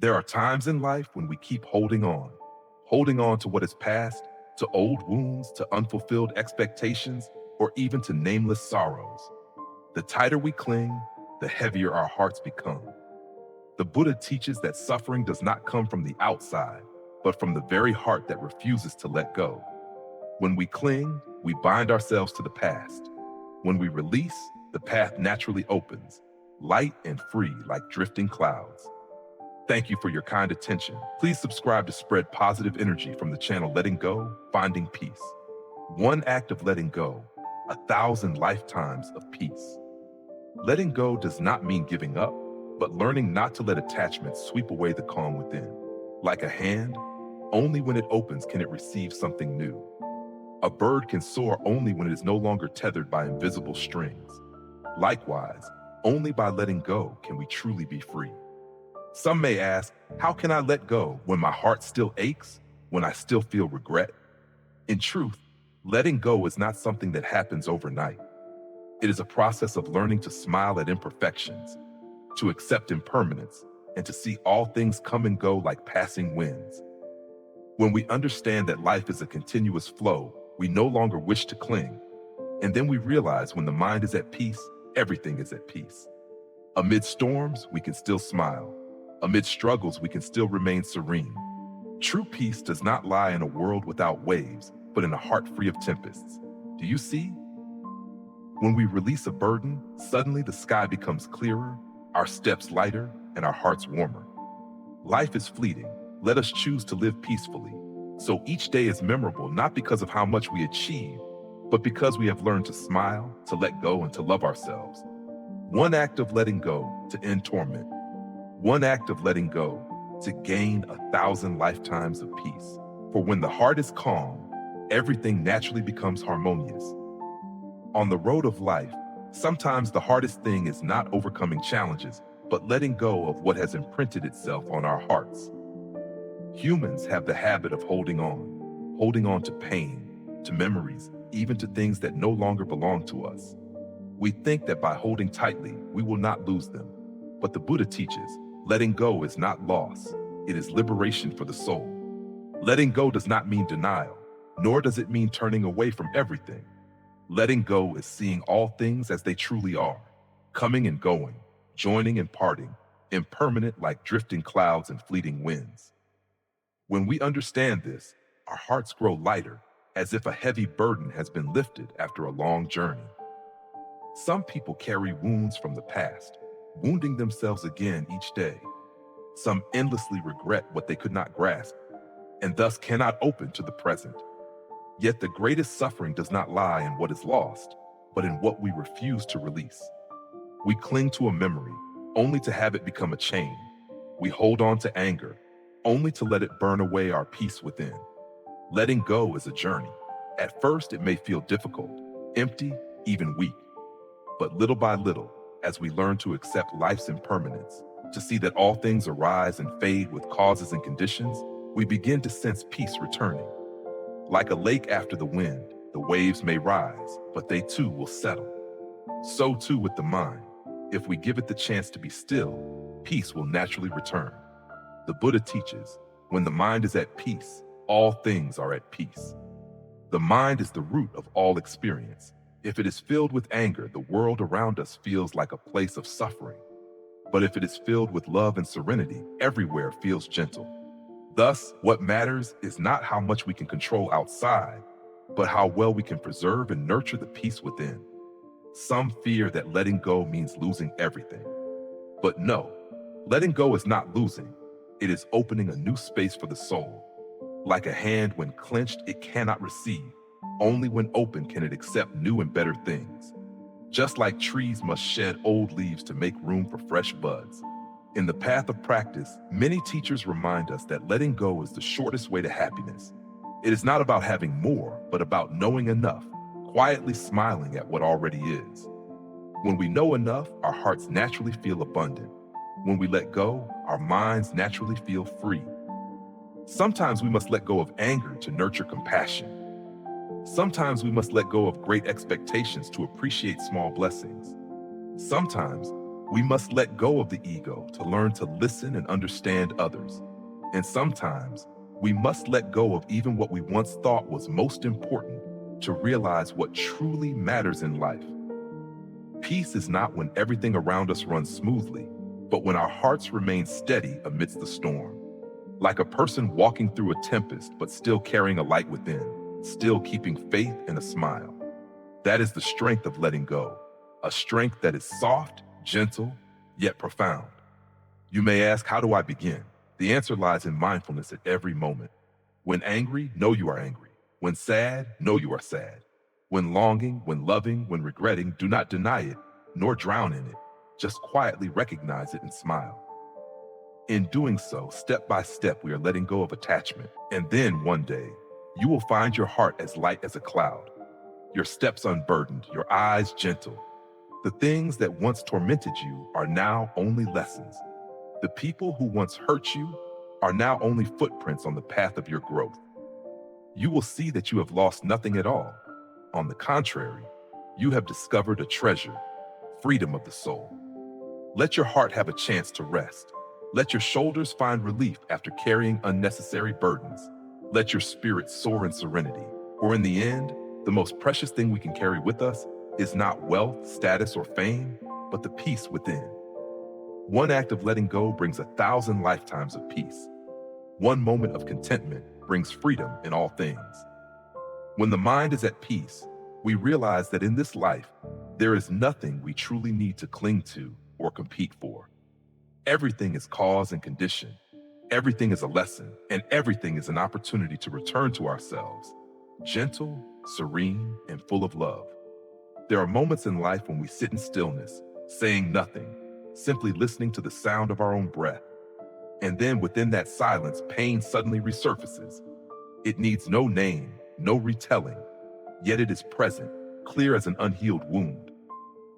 There are times in life when we keep holding on to what is past, to old wounds, to unfulfilled expectations, or even to nameless sorrows. The tighter we cling, the heavier our hearts become. The Buddha teaches that suffering does not come from the outside, but from the very heart that refuses to let go. When we cling, we bind ourselves to the past. When we release, the path naturally opens, light and free like drifting clouds. Thank you for your kind attention. Please subscribe to spread positive energy from the channel Letting Go, Finding Peace. One act of letting go, 1,000 lifetimes of peace. Letting go does not mean giving up, but learning not to let attachments sweep away the calm within. Like a hand, only when it opens can it receive something new. A bird can soar only when it is no longer tethered by invisible strings. Likewise, only by letting go can we truly be free. Some may ask, how can I let go when my heart still aches, when I still feel regret? In truth, letting go is not something that happens overnight. It is a process of learning to smile at imperfections, to accept impermanence, and to see all things come and go like passing winds. When we understand that life is a continuous flow, we no longer wish to cling. And then we realize when the mind is at peace, everything is at peace. Amid storms, we can still smile. Amid struggles, we can still remain serene. True peace does not lie in a world without waves, but in a heart free of tempests. Do you see? When we release a burden, suddenly the sky becomes clearer, our steps lighter, and our hearts warmer. Life is fleeting. Let us choose to live peacefully. So each day is memorable not because of how much we achieve, but because we have learned to smile, to let go, and to love ourselves. One act of letting go to end torment. One act of letting go to gain 1,000 lifetimes of peace. For when the heart is calm, everything naturally becomes harmonious. On the road of life, sometimes the hardest thing is not overcoming challenges, but letting go of what has imprinted itself on our hearts. Humans have the habit of holding on to pain, to memories, even to things that no longer belong to us. We think that by holding tightly, we will not lose them. But the Buddha teaches, letting go is not loss, it is liberation for the soul. Letting go does not mean denial, nor does it mean turning away from everything. Letting go is seeing all things as they truly are, coming and going, joining and parting, impermanent like drifting clouds and fleeting winds. When we understand this, our hearts grow lighter, as if a heavy burden has been lifted after a long journey. Some people carry wounds from the past, wounding themselves again each day. Some endlessly regret what they could not grasp, and thus cannot open to the present. Yet the greatest suffering does not lie in what is lost, but in what we refuse to release. We cling to a memory, only to have it become a chain. We hold on to anger, only to let it burn away our peace within. Letting go is a journey. At first, it may feel difficult, empty, even weak. But little by little, as we learn to accept life's impermanence, to see that all things arise and fade with causes and conditions, we begin to sense peace returning. Like a lake after the wind, the waves may rise, but they too will settle. So too with the mind. If we give it the chance to be still, peace will naturally return. The Buddha teaches, when the mind is at peace, all things are at peace. The mind is the root of all experience. If it is filled with anger, the world around us feels like a place of suffering. But if it is filled with love and serenity, everywhere feels gentle. Thus, what matters is not how much we can control outside, but how well we can preserve and nurture the peace within. Some fear that letting go means losing everything. But no, letting go is not losing. It is opening a new space for the soul. Like a hand, when clenched, it cannot receive. Only when open can it accept new and better things. Just like trees must shed old leaves to make room for fresh buds. In the path of practice, many teachers remind us that letting go is the shortest way to happiness. It is not about having more, but about knowing enough, quietly smiling at what already is. When we know enough, our hearts naturally feel abundant. When we let go, our minds naturally feel free. Sometimes we must let go of anger to nurture compassion. Sometimes we must let go of great expectations to appreciate small blessings. Sometimes We must let go of the ego to learn to listen and understand others. And sometimes, we must let go of even what we once thought was most important to realize what truly matters in life. Peace is not when everything around us runs smoothly, but when our hearts remain steady amidst the storm. Like a person walking through a tempest but still carrying a light within, still keeping faith and a smile. That is the strength of letting go, a strength that is soft, gentle, yet profound. You may ask, how do I begin? The answer lies in mindfulness at every moment. When angry, know you are angry. When sad, know you are sad. When longing, when loving, when regretting, do not deny it, nor drown in it. Just quietly recognize it and smile. In doing so, step by step, we are letting go of attachment. And then one day, you will find your heart as light as a cloud, your steps unburdened, your eyes gentle. The things that once tormented you are now only lessons. The people who once hurt you are now only footprints on the path of your growth. You will see that you have lost nothing at all. On the contrary, you have discovered a treasure, freedom of the soul. Let your heart have a chance to rest. Let your shoulders find relief after carrying unnecessary burdens. Let your spirit soar in serenity. For in the end, the most precious thing we can carry with us is not wealth, status, or fame, but the peace within. One act of letting go brings 1,000 lifetimes of peace. One moment of contentment brings freedom in all things. When the mind is at peace, we realize that in this life, there is nothing we truly need to cling to or compete for. Everything is cause and condition. Everything is a lesson, and everything is an opportunity to return to ourselves, gentle, serene, and full of love. There are moments in life when we sit in stillness, saying nothing, simply listening to the sound of our own breath. And then within that silence, pain suddenly resurfaces. It needs no name, no retelling, yet it is present, clear as an unhealed wound.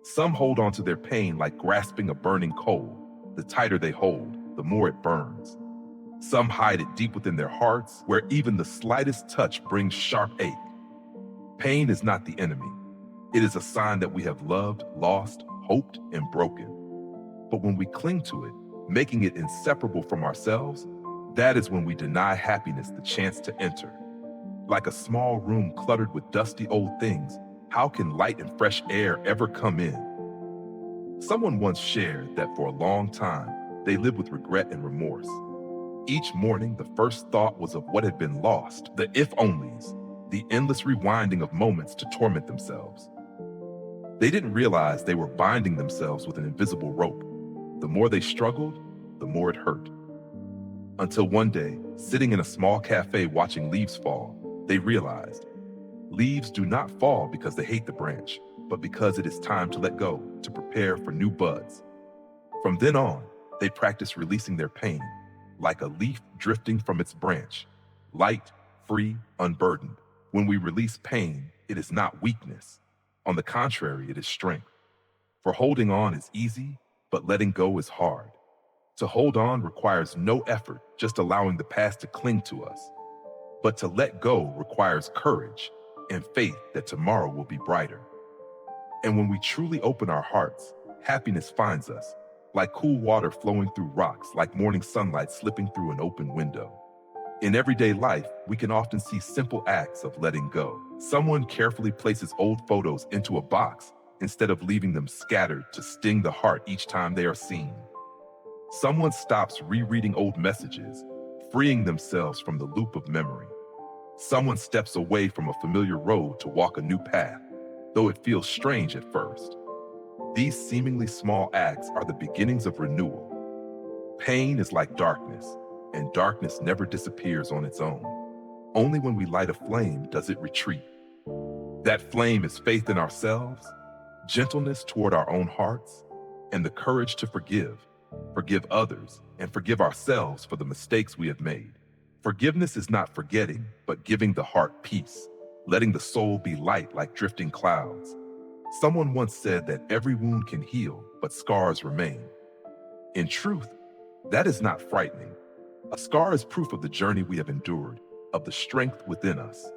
Some hold on to their pain like grasping a burning coal. The tighter they hold, the more it burns. Some hide it deep within their hearts, where even the slightest touch brings sharp ache. Pain is not the enemy. It is a sign that we have loved, lost, hoped, and broken. But when we cling to it, making it inseparable from ourselves, that is when we deny happiness the chance to enter. Like a small room cluttered with dusty old things, how can light and fresh air ever come in? Someone once shared that for a long time, they lived with regret and remorse. Each morning, the first thought was of what had been lost, the if-onlys, the endless rewinding of moments to torment themselves. They didn't realize they were binding themselves with an invisible rope. The more they struggled, the more it hurt. Until one day, sitting in a small cafe watching leaves fall, they realized leaves do not fall because they hate the branch, but because it is time to let go, to prepare for new buds. From then on, they practiced releasing their pain, like a leaf drifting from its branch, light, free, unburdened. When we release pain, it is not weakness. On the contrary, it is strength. For holding on is easy, but letting go is hard. To hold on requires no effort, just allowing the past to cling to us. But to let go requires courage and faith that tomorrow will be brighter. And when we truly open our hearts, happiness finds us, like cool water flowing through rocks, like morning sunlight slipping through an open window. In everyday life, we can often see simple acts of letting go. Someone carefully places old photos into a box instead of leaving them scattered to sting the heart each time they are seen. Someone stops rereading old messages, freeing themselves from the loop of memory. Someone steps away from a familiar road to walk a new path, though it feels strange at first. These seemingly small acts are the beginnings of renewal. Pain is like darkness, and darkness never disappears on its own. Only when we light a flame does it retreat. That flame is faith in ourselves, gentleness toward our own hearts, and the courage to forgive others, and forgive ourselves for the mistakes we have made. Forgiveness is not forgetting, but giving the heart peace, letting the soul be light like drifting clouds. Someone once said that every wound can heal, but scars remain. In truth, that is not frightening. A scar is proof of the journey we have endured, of the strength within us.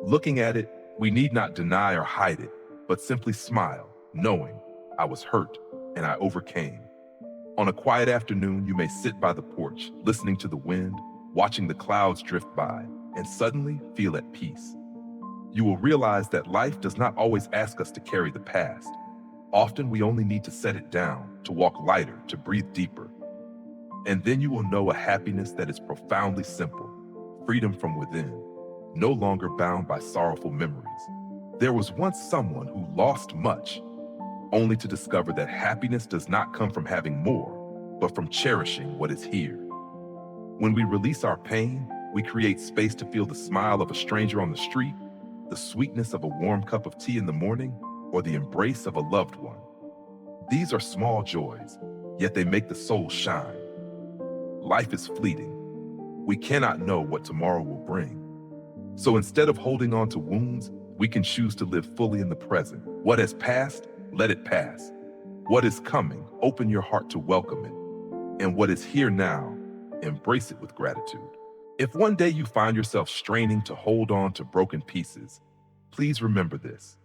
Looking at it, we need not deny or hide it, but simply smile, knowing I was hurt, and I overcame. On a quiet afternoon, you may sit by the porch, listening to the wind, watching the clouds drift by, and suddenly feel at peace. You will realize that life does not always ask us to carry the past. Often we only need to set it down, to walk lighter, to breathe deeper. And then you will know a happiness that is profoundly simple, freedom from within, no longer bound by sorrowful memories. There was once someone who lost much, only to discover that happiness does not come from having more, but from cherishing what is here. When we release our pain, we create space to feel the smile of a stranger on the street, the sweetness of a warm cup of tea in the morning, or the embrace of a loved one. These are small joys, yet they make the soul shine. Life is fleeting. We cannot know what tomorrow will bring. So instead of holding on to wounds, we can choose to live fully in the present. What has passed, let it pass. What is coming, open your heart to welcome it. And what is here now, embrace it with gratitude. If one day you find yourself straining to hold on to broken pieces, please remember this.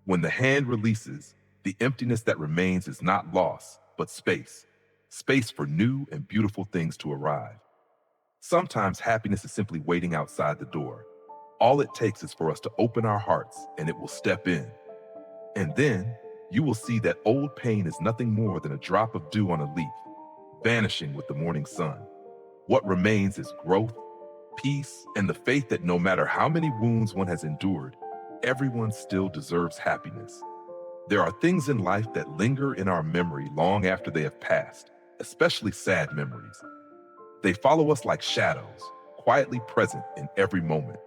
When the hand releases, the emptiness that remains is not loss, but space. Space for new and beautiful things to arrive. Sometimes happiness is simply waiting outside the door. All it takes is for us to open our hearts and it will step in. And then you will see that old pain is nothing more than a drop of dew on a leaf, vanishing with the morning sun. What remains is growth, peace, and the faith that no matter how many wounds one has endured, everyone still deserves happiness. There are things in life that linger in our memory long after they have passed, especially sad memories. They follow us like shadows, quietly present in every moment.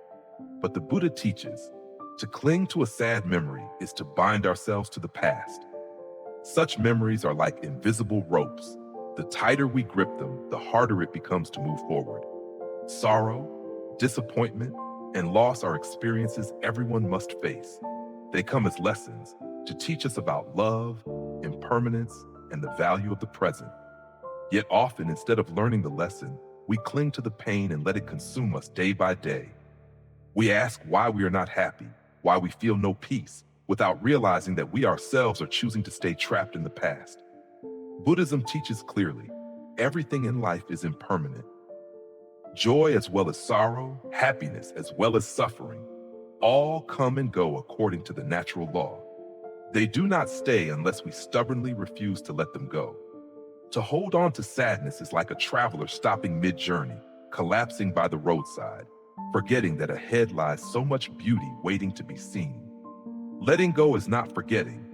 But the Buddha teaches, to cling to a sad memory is to bind ourselves to the past. Such memories are like invisible ropes. The tighter we grip them, the harder it becomes to move forward. Sorrow, disappointment, and loss are experiences everyone must face. They come as lessons to teach us about love, impermanence, and the value of the present. Yet often, instead of learning the lesson, we cling to the pain and let it consume us day by day. We ask why we are not happy, why we feel no peace, without realizing that we ourselves are choosing to stay trapped in the past. Buddhism teaches clearly, everything in life is impermanent. Joy as well as sorrow, happiness as well as suffering, all come and go according to the natural law. They do not stay unless we stubbornly refuse to let them go. To hold on to sadness is like a traveler stopping mid-journey, collapsing by the roadside, forgetting that ahead lies so much beauty waiting to be seen. Letting go is not forgetting,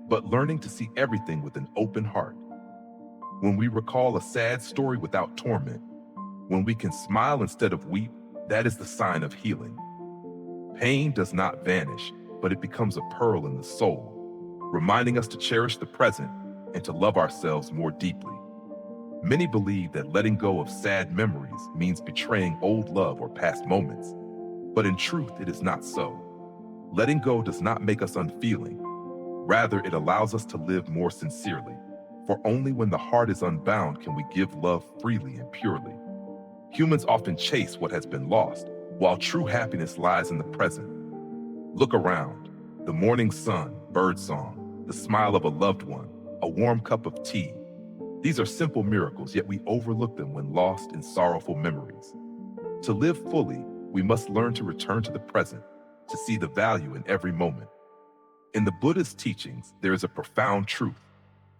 but learning to see everything with an open heart. When we recall a sad story without torment, when we can smile instead of weep, that is the sign of healing. Pain does not vanish, but it becomes a pearl in the soul, reminding us to cherish the present and to love ourselves more deeply. Many believe that letting go of sad memories means betraying old love or past moments, but in truth, it is not so. Letting go does not make us unfeeling. Rather, it allows us to live more sincerely, for only when the heart is unbound can we give love freely and purely. Humans often chase what has been lost, while true happiness lies in the present. Look around. The morning sun, birdsong, the smile of a loved one, a warm cup of tea. These are simple miracles, yet we overlook them when lost in sorrowful memories. To live fully, we must learn to return to the present, to see the value in every moment. In the Buddhist teachings, there is a profound truth.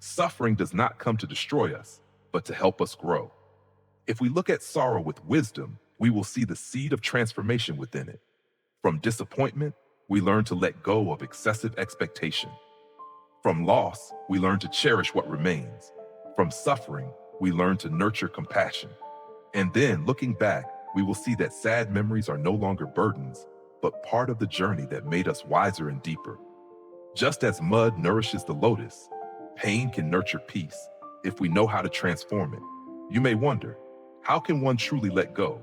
Suffering does not come to destroy us, but to help us grow. If we look at sorrow with wisdom, we will see the seed of transformation within it. From disappointment, we learn to let go of excessive expectation. From loss, we learn to cherish what remains. From suffering, we learn to nurture compassion. And then, looking back, we will see that sad memories are no longer burdens, but part of the journey that made us wiser and deeper. Just as mud nourishes the lotus, pain can nurture peace if we know how to transform it. You may wonder, how can one truly let go?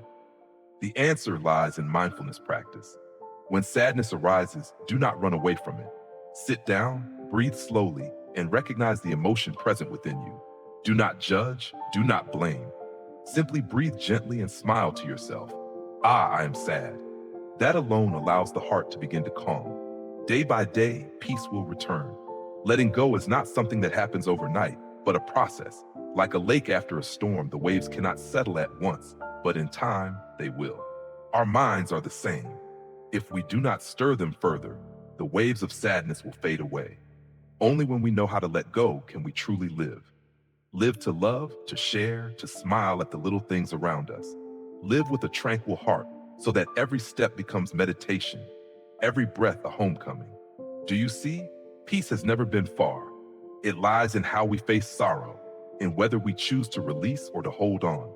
The answer lies in mindfulness practice. When sadness arises, do not run away from it. Sit down, breathe slowly, and recognize the emotion present within you. Do not judge, do not blame. Simply breathe gently and smile to yourself. I am sad. That alone allows the heart to begin to calm. Day by day, peace will return. Letting go is not something that happens overnight, but a process. Like a lake after a storm, the waves cannot settle at once, but in time, they will. Our minds are the same. If we do not stir them further, the waves of sadness will fade away. Only when we know how to let go can we truly live. Live to love, to share, to smile at the little things around us. Live with a tranquil heart so that every step becomes meditation, every breath a homecoming. Do you see? Peace has never been far. It lies in how we face sorrow, in whether we choose to release or to hold on.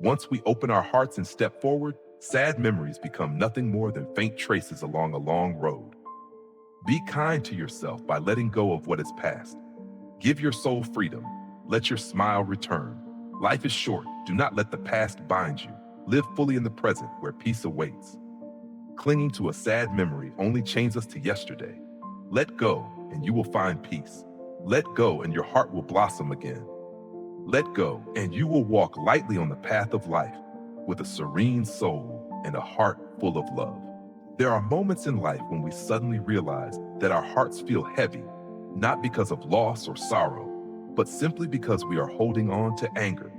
Once we open our hearts and step forward, sad memories become nothing more than faint traces along a long road. Be kind to yourself by letting go of what is past. Give your soul freedom. Let your smile return. Life is short. Do not let the past bind you. Live fully in the present where peace awaits. Clinging to a sad memory only chains us to yesterday. Let go and you will find peace. Let go and your heart will blossom again. Let go and you will walk lightly on the path of life with a serene soul and a heart full of love. There are moments in life when we suddenly realize that our hearts feel heavy, not because of loss or sorrow, but simply because we are holding on to anger.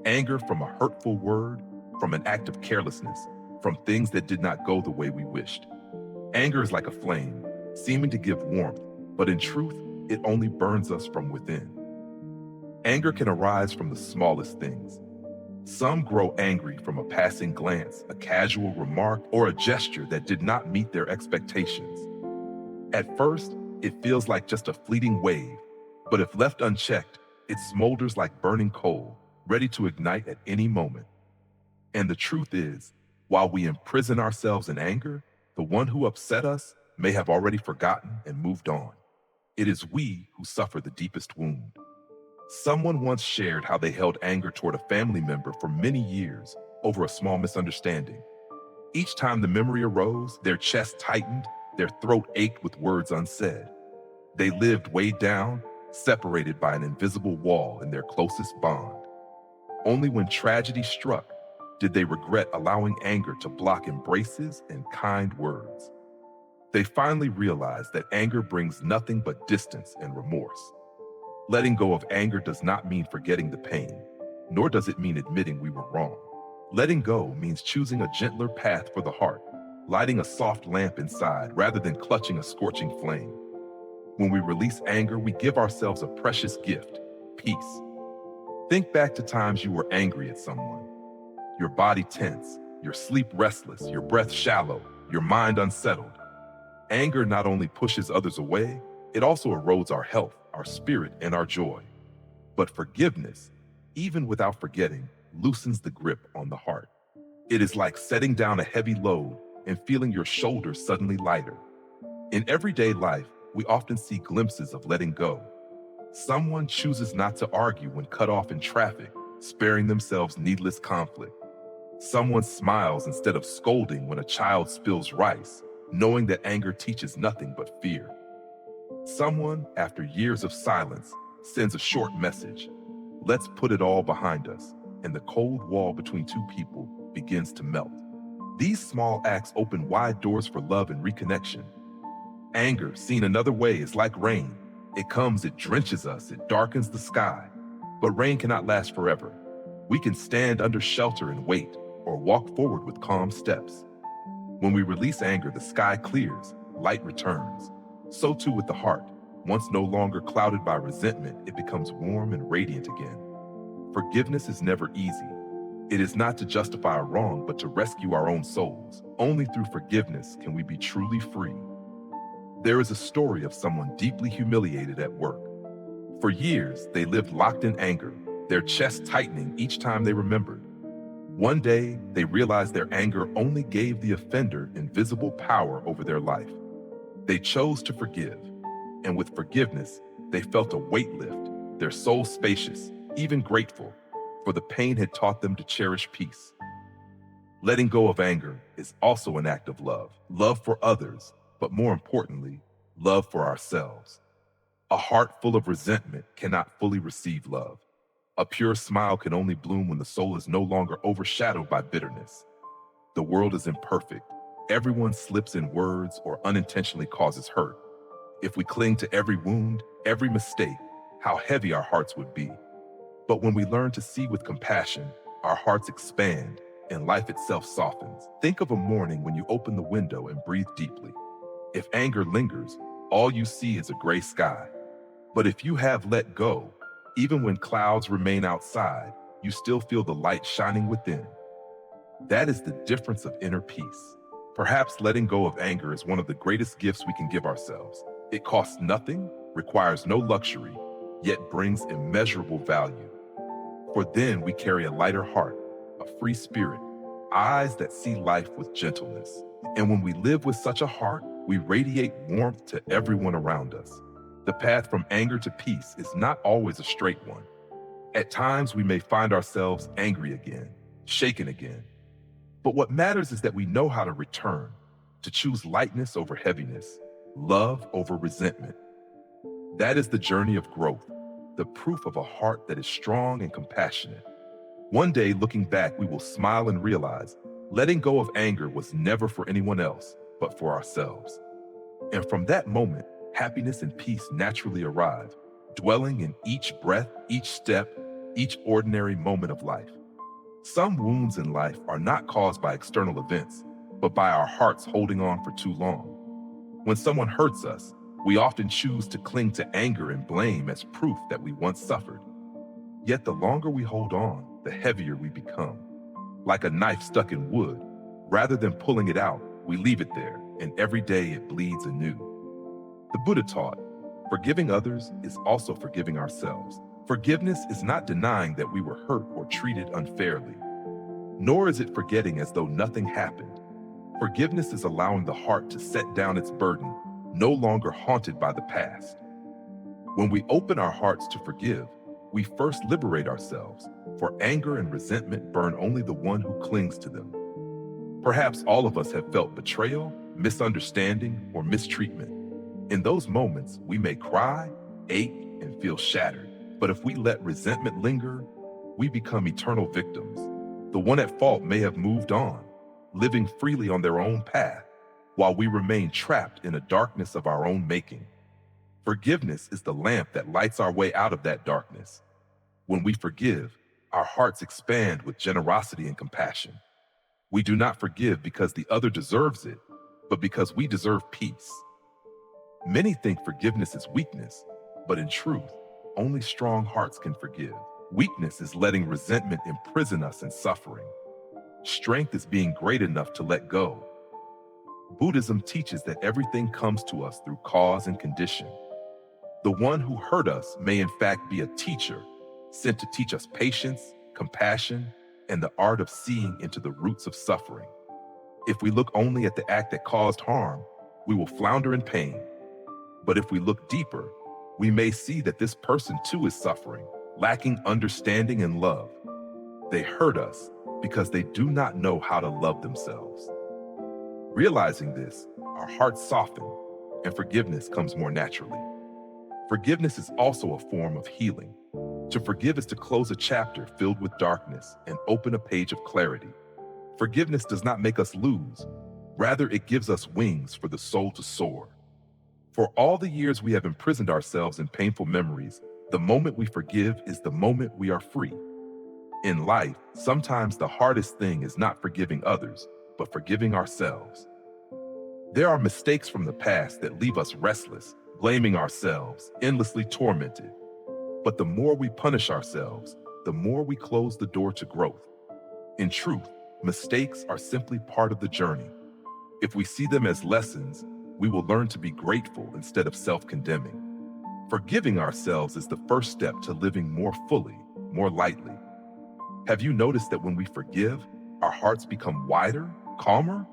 Anger from a hurtful word, from an act of carelessness, from things that did not go the way we wished. Anger is like a flame, seeming to give warmth, but in truth, it only burns us from within. Anger can arise from the smallest things. Some grow angry from a passing glance, a casual remark, or a gesture that did not meet their expectations. At first, it feels like just a fleeting wave, but if left unchecked, it smolders like burning coal, ready to ignite at any moment. And the truth is, while we imprison ourselves in anger, the one who upset us may have already forgotten and moved on. It is we who suffer the deepest wound. Someone once shared how they held anger toward a family member for many years over a small misunderstanding. Each time the memory arose, their chest tightened, their throat ached with words unsaid. They lived weighed down, separated by an invisible wall in their closest bond. Only when tragedy struck did they regret allowing anger to block embraces and kind words. They finally realized that anger brings nothing but distance and remorse. Letting go of anger does not mean forgetting the pain, nor does it mean admitting we were wrong. Letting go means choosing a gentler path for the heart, lighting a soft lamp inside rather than clutching a scorching flame. When we release anger, we give ourselves a precious gift, peace. Think back to times you were angry at someone. Your body tense, your sleep restless, your breath shallow, your mind unsettled. Anger not only pushes others away, it also erodes our health, our spirit, and our joy. But forgiveness, even without forgetting, loosens the grip on the heart. It is like setting down a heavy load and feeling your shoulders suddenly lighter. In everyday life, we often see glimpses of letting go. Someone chooses not to argue when cut off in traffic, sparing themselves needless conflict. Someone smiles instead of scolding when a child spills rice, knowing that anger teaches nothing but fear. Someone, after years of silence, sends a short message. Let's put it all behind us, and the cold wall between two people begins to melt. These small acts open wide doors for love and reconnection. Anger, seen another way, is like rain. It comes, it drenches us, it darkens the sky. But rain cannot last forever. We can stand under shelter and wait, or walk forward with calm steps. When we release anger, the sky clears, light returns. So too with the heart. Once no longer clouded by resentment, it becomes warm and radiant again. Forgiveness is never easy. It is not to justify a wrong, but to rescue our own souls. Only through forgiveness can we be truly free. There is a story of someone deeply humiliated at work. For years, they lived locked in anger, their chest tightening each time they remembered. One day, they realized their anger only gave the offender invisible power over their life. They chose to forgive, and with forgiveness, they felt a weight lift, their soul spacious, even grateful, for the pain had taught them to cherish peace. Letting go of anger is also an act of love, love for others, but more importantly, love for ourselves. A heart full of resentment cannot fully receive love. A pure smile can only bloom when the soul is no longer overshadowed by bitterness. The world is imperfect. Everyone slips in words or unintentionally causes hurt. If we cling to every wound, every mistake, how heavy our hearts would be. But when we learn to see with compassion, our hearts expand and life itself softens. Think of a morning when you open the window and breathe deeply. If anger lingers, all you see is a gray sky. But if you have let go, even when clouds remain outside, you still feel the light shining within. That is the difference of inner peace. Perhaps letting go of anger is one of the greatest gifts we can give ourselves. It costs nothing, requires no luxury, yet brings immeasurable value. For then we carry a lighter heart, a free spirit, eyes that see life with gentleness. And when we live with such a heart, we radiate warmth to everyone around us. The path from anger to peace is not always a straight one. At times we may find ourselves angry again, shaken again. But what matters is that we know how to return, to choose lightness over heaviness, love over resentment. That is the journey of growth, the proof of a heart that is strong and compassionate. One day, looking back, we will smile and realize letting go of anger was never for anyone else, but for ourselves. And from that moment, happiness and peace naturally arrive, dwelling in each breath, each step, each ordinary moment of life. Some wounds in life are not caused by external events, but by our hearts holding on for too long. When someone hurts us, we often choose to cling to anger and blame as proof that we once suffered. Yet the longer we hold on, the heavier we become. Like a knife stuck in wood, rather than pulling it out, we leave it there, and every day it bleeds anew. The Buddha taught, forgiving others is also forgiving ourselves. Forgiveness is not denying that we were hurt or treated unfairly, nor is it forgetting as though nothing happened. Forgiveness is allowing the heart to set down its burden, no longer haunted by the past. When we open our hearts to forgive, we first liberate ourselves, for anger and resentment burn only the one who clings to them. Perhaps all of us have felt betrayal, misunderstanding, or mistreatment. In those moments, we may cry, ache, and feel shattered. But if we let resentment linger, we become eternal victims. The one at fault may have moved on, living freely on their own path, while we remain trapped in a darkness of our own making. Forgiveness is the lamp that lights our way out of that darkness. When we forgive, our hearts expand with generosity and compassion. We do not forgive because the other deserves it, but because we deserve peace. Many think forgiveness is weakness, but in truth, only strong hearts can forgive. Weakness is letting resentment imprison us in suffering. Strength is being great enough to let go. Buddhism teaches that everything comes to us through cause and condition. The one who hurt us may in fact be a teacher, sent to teach us patience, compassion, and the art of seeing into the roots of suffering. If we look only at the act that caused harm, we will flounder in pain. But if we look deeper, we may see that this person too is suffering, lacking understanding and love. They hurt us because they do not know how to love themselves. Realizing this, our hearts soften and forgiveness comes more naturally. Forgiveness is also a form of healing. To forgive is to close a chapter filled with darkness and open a page of clarity. Forgiveness does not make us lose. Rather, it gives us wings for the soul to soar. For all the years we have imprisoned ourselves in painful memories, the moment we forgive is the moment we are free. In life, sometimes the hardest thing is not forgiving others, but forgiving ourselves. There are mistakes from the past that leave us restless, blaming ourselves, endlessly tormented. But the more we punish ourselves, the more we close the door to growth. In truth, mistakes are simply part of the journey. If we see them as lessons, we will learn to be grateful instead of self-condemning. Forgiving ourselves is the first step to living more fully, more lightly. Have you noticed that when we forgive, our hearts become wider, calmer?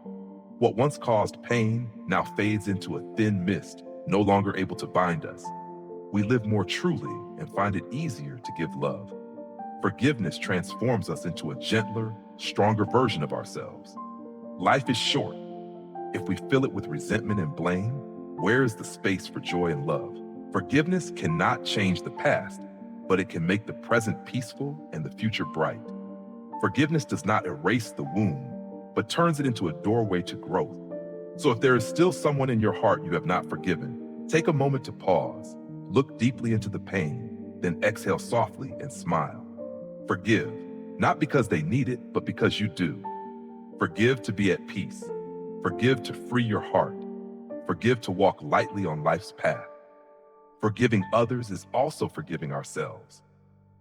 What once caused pain now fades into a thin mist, no longer able to bind us. We live more truly and find it easier to give love. Forgiveness transforms us into a gentler, stronger version of ourselves. Life is short. If we fill it with resentment and blame, where is the space for joy and love? Forgiveness cannot change the past, but it can make the present peaceful and the future bright. Forgiveness does not erase the wound, but turns it into a doorway to growth. So if there is still someone in your heart you have not forgiven, Take a moment to pause, look deeply into the pain, then exhale softly and smile. Forgive, not because they need it, but because you do. Forgive to be at peace. Forgive to free your heart. Forgive to walk lightly on life's path. Forgiving others is also forgiving ourselves.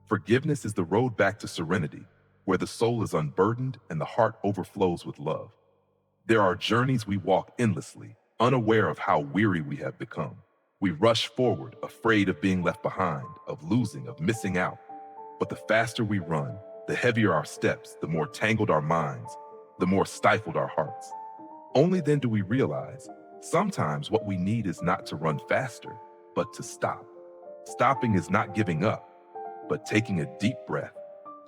Forgiveness is the road back to serenity, where the soul is unburdened and the heart overflows with love. There are journeys we walk endlessly, unaware of how weary we have become. We rush forward, afraid of being left behind, of losing, of missing out. But the faster we run, the heavier our steps, the more tangled our minds, the more stifled our hearts. Only then do we realize sometimes what we need is not to run faster, but to stop. Stopping is not giving up, but taking a deep breath,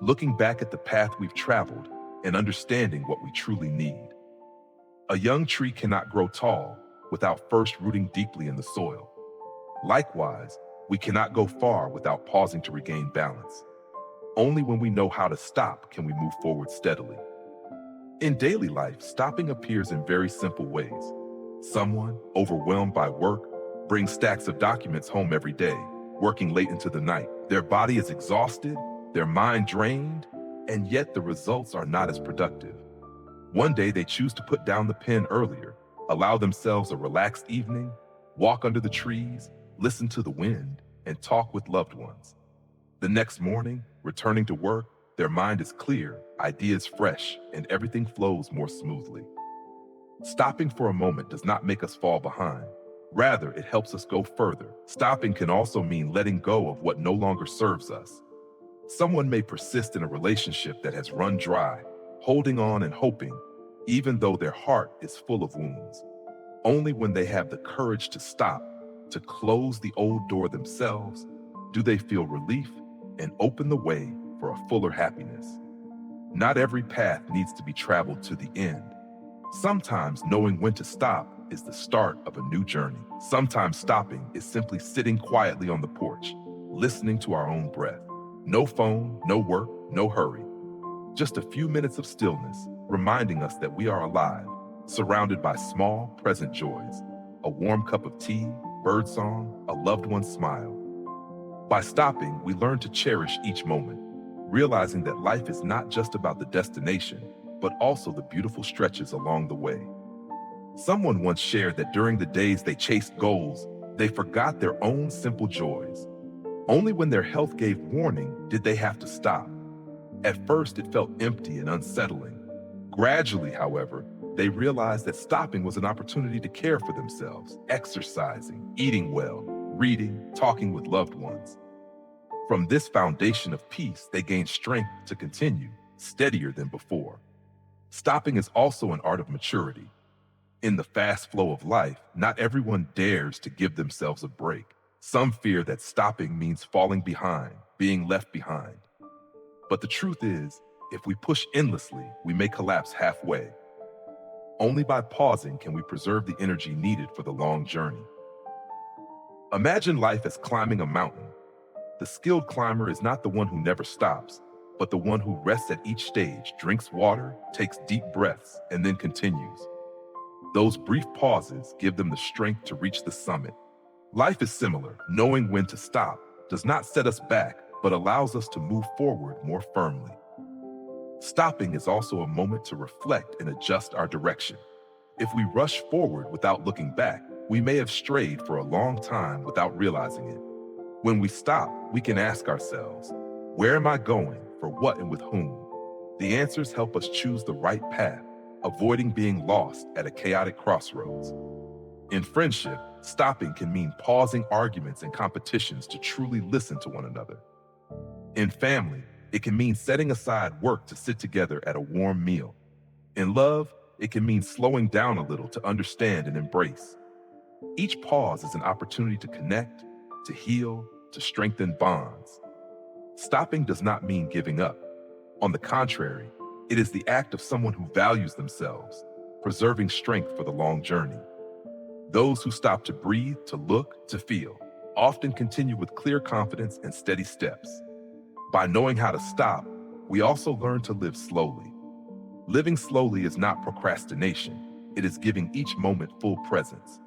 looking back at the path we've traveled and understanding what we truly need. A young tree cannot grow tall without first rooting deeply in the soil. Likewise, we cannot go far without pausing to regain balance. Only when we know how to stop can we move forward steadily. In daily life, stopping appears in very simple ways. Someone, overwhelmed by work, brings stacks of documents home every day, working late into the night. Their body is exhausted, their mind drained, and yet the results are not as productive. One day they choose to put down the pen earlier, allow themselves a relaxed evening, walk under the trees, listen to the wind, and talk with loved ones. The next morning, returning to work, their mind is clear, ideas fresh, and everything flows more smoothly. Stopping for a moment does not make us fall behind. Rather, it helps us go further. Stopping can also mean letting go of what no longer serves us. Someone may persist in a relationship that has run dry, holding on and hoping, even though their heart is full of wounds. Only when they have the courage to stop, to close the old door themselves, do they feel relief and open the way for a fuller happiness. Not every path needs to be traveled to the end. Sometimes knowing when to stop is the start of a new journey. Sometimes stopping is simply sitting quietly on the porch, listening to our own breath. No phone, no work, no hurry. Just a few minutes of stillness, reminding us that we are alive, surrounded by small, present joys. A warm cup of tea, birdsong, a loved one's smile. By stopping, we learn to cherish each moment, realizing that life is not just about the destination, but also the beautiful stretches along the way. Someone once shared that during the days they chased goals, they forgot their own simple joys. Only when their health gave warning did they have to stop. At first, it felt empty and unsettling. Gradually, however, they realized that stopping was an opportunity to care for themselves, exercising, eating well, reading, talking with loved ones. From this foundation of peace, they gained strength to continue, steadier than before. Stopping is also an art of maturity. In the fast flow of life, not everyone dares to give themselves a break. Some fear that stopping means falling behind, being left behind. But the truth is, if we push endlessly, we may collapse halfway. Only by pausing can we preserve the energy needed for the long journey. Imagine life as climbing a mountain. The skilled climber is not the one who never stops, but the one who rests at each stage, drinks water, takes deep breaths, and then continues. Those brief pauses give them the strength to reach the summit. Life is similar. Knowing when to stop does not set us back, but allows us to move forward more firmly. Stopping is also a moment to reflect and adjust our direction. If we rush forward without looking back, we may have strayed for a long time without realizing it. When we stop, we can ask ourselves, where am I going, for what and with whom? The answers help us choose the right path, avoiding being lost at a chaotic crossroads. In friendship, stopping can mean pausing arguments and competitions to truly listen to one another. In family, it can mean setting aside work to sit together at a warm meal. In love, it can mean slowing down a little to understand and embrace. Each pause is an opportunity to connect, to heal, to strengthen bonds. Stopping does not mean giving up. On the contrary, it is the act of someone who values themselves, preserving strength for the long journey. Those who stop to breathe, to look, to feel, often continue with clear confidence and steady steps. By knowing how to stop, we also learn to live slowly. Living slowly is not procrastination, it is giving each moment full presence.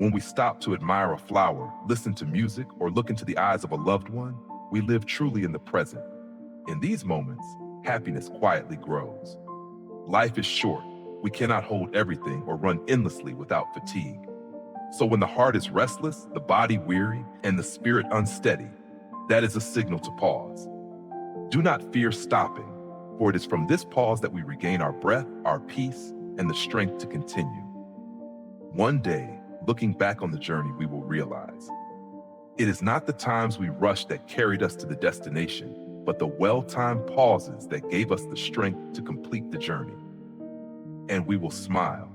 When we stop to admire a flower, listen to music, or look into the eyes of a loved one, we live truly in the present. In these moments, happiness quietly grows. Life is short. We cannot hold everything or run endlessly without fatigue. So when the heart is restless, the body weary, and the spirit unsteady, that is a signal to pause. Do not fear stopping, for it is from this pause that we regain our breath, our peace, and the strength to continue. One day, looking back on the journey, we will realize it is not the times we rushed that carried us to the destination, but the well-timed pauses that gave us the strength to complete the journey. And we will smile,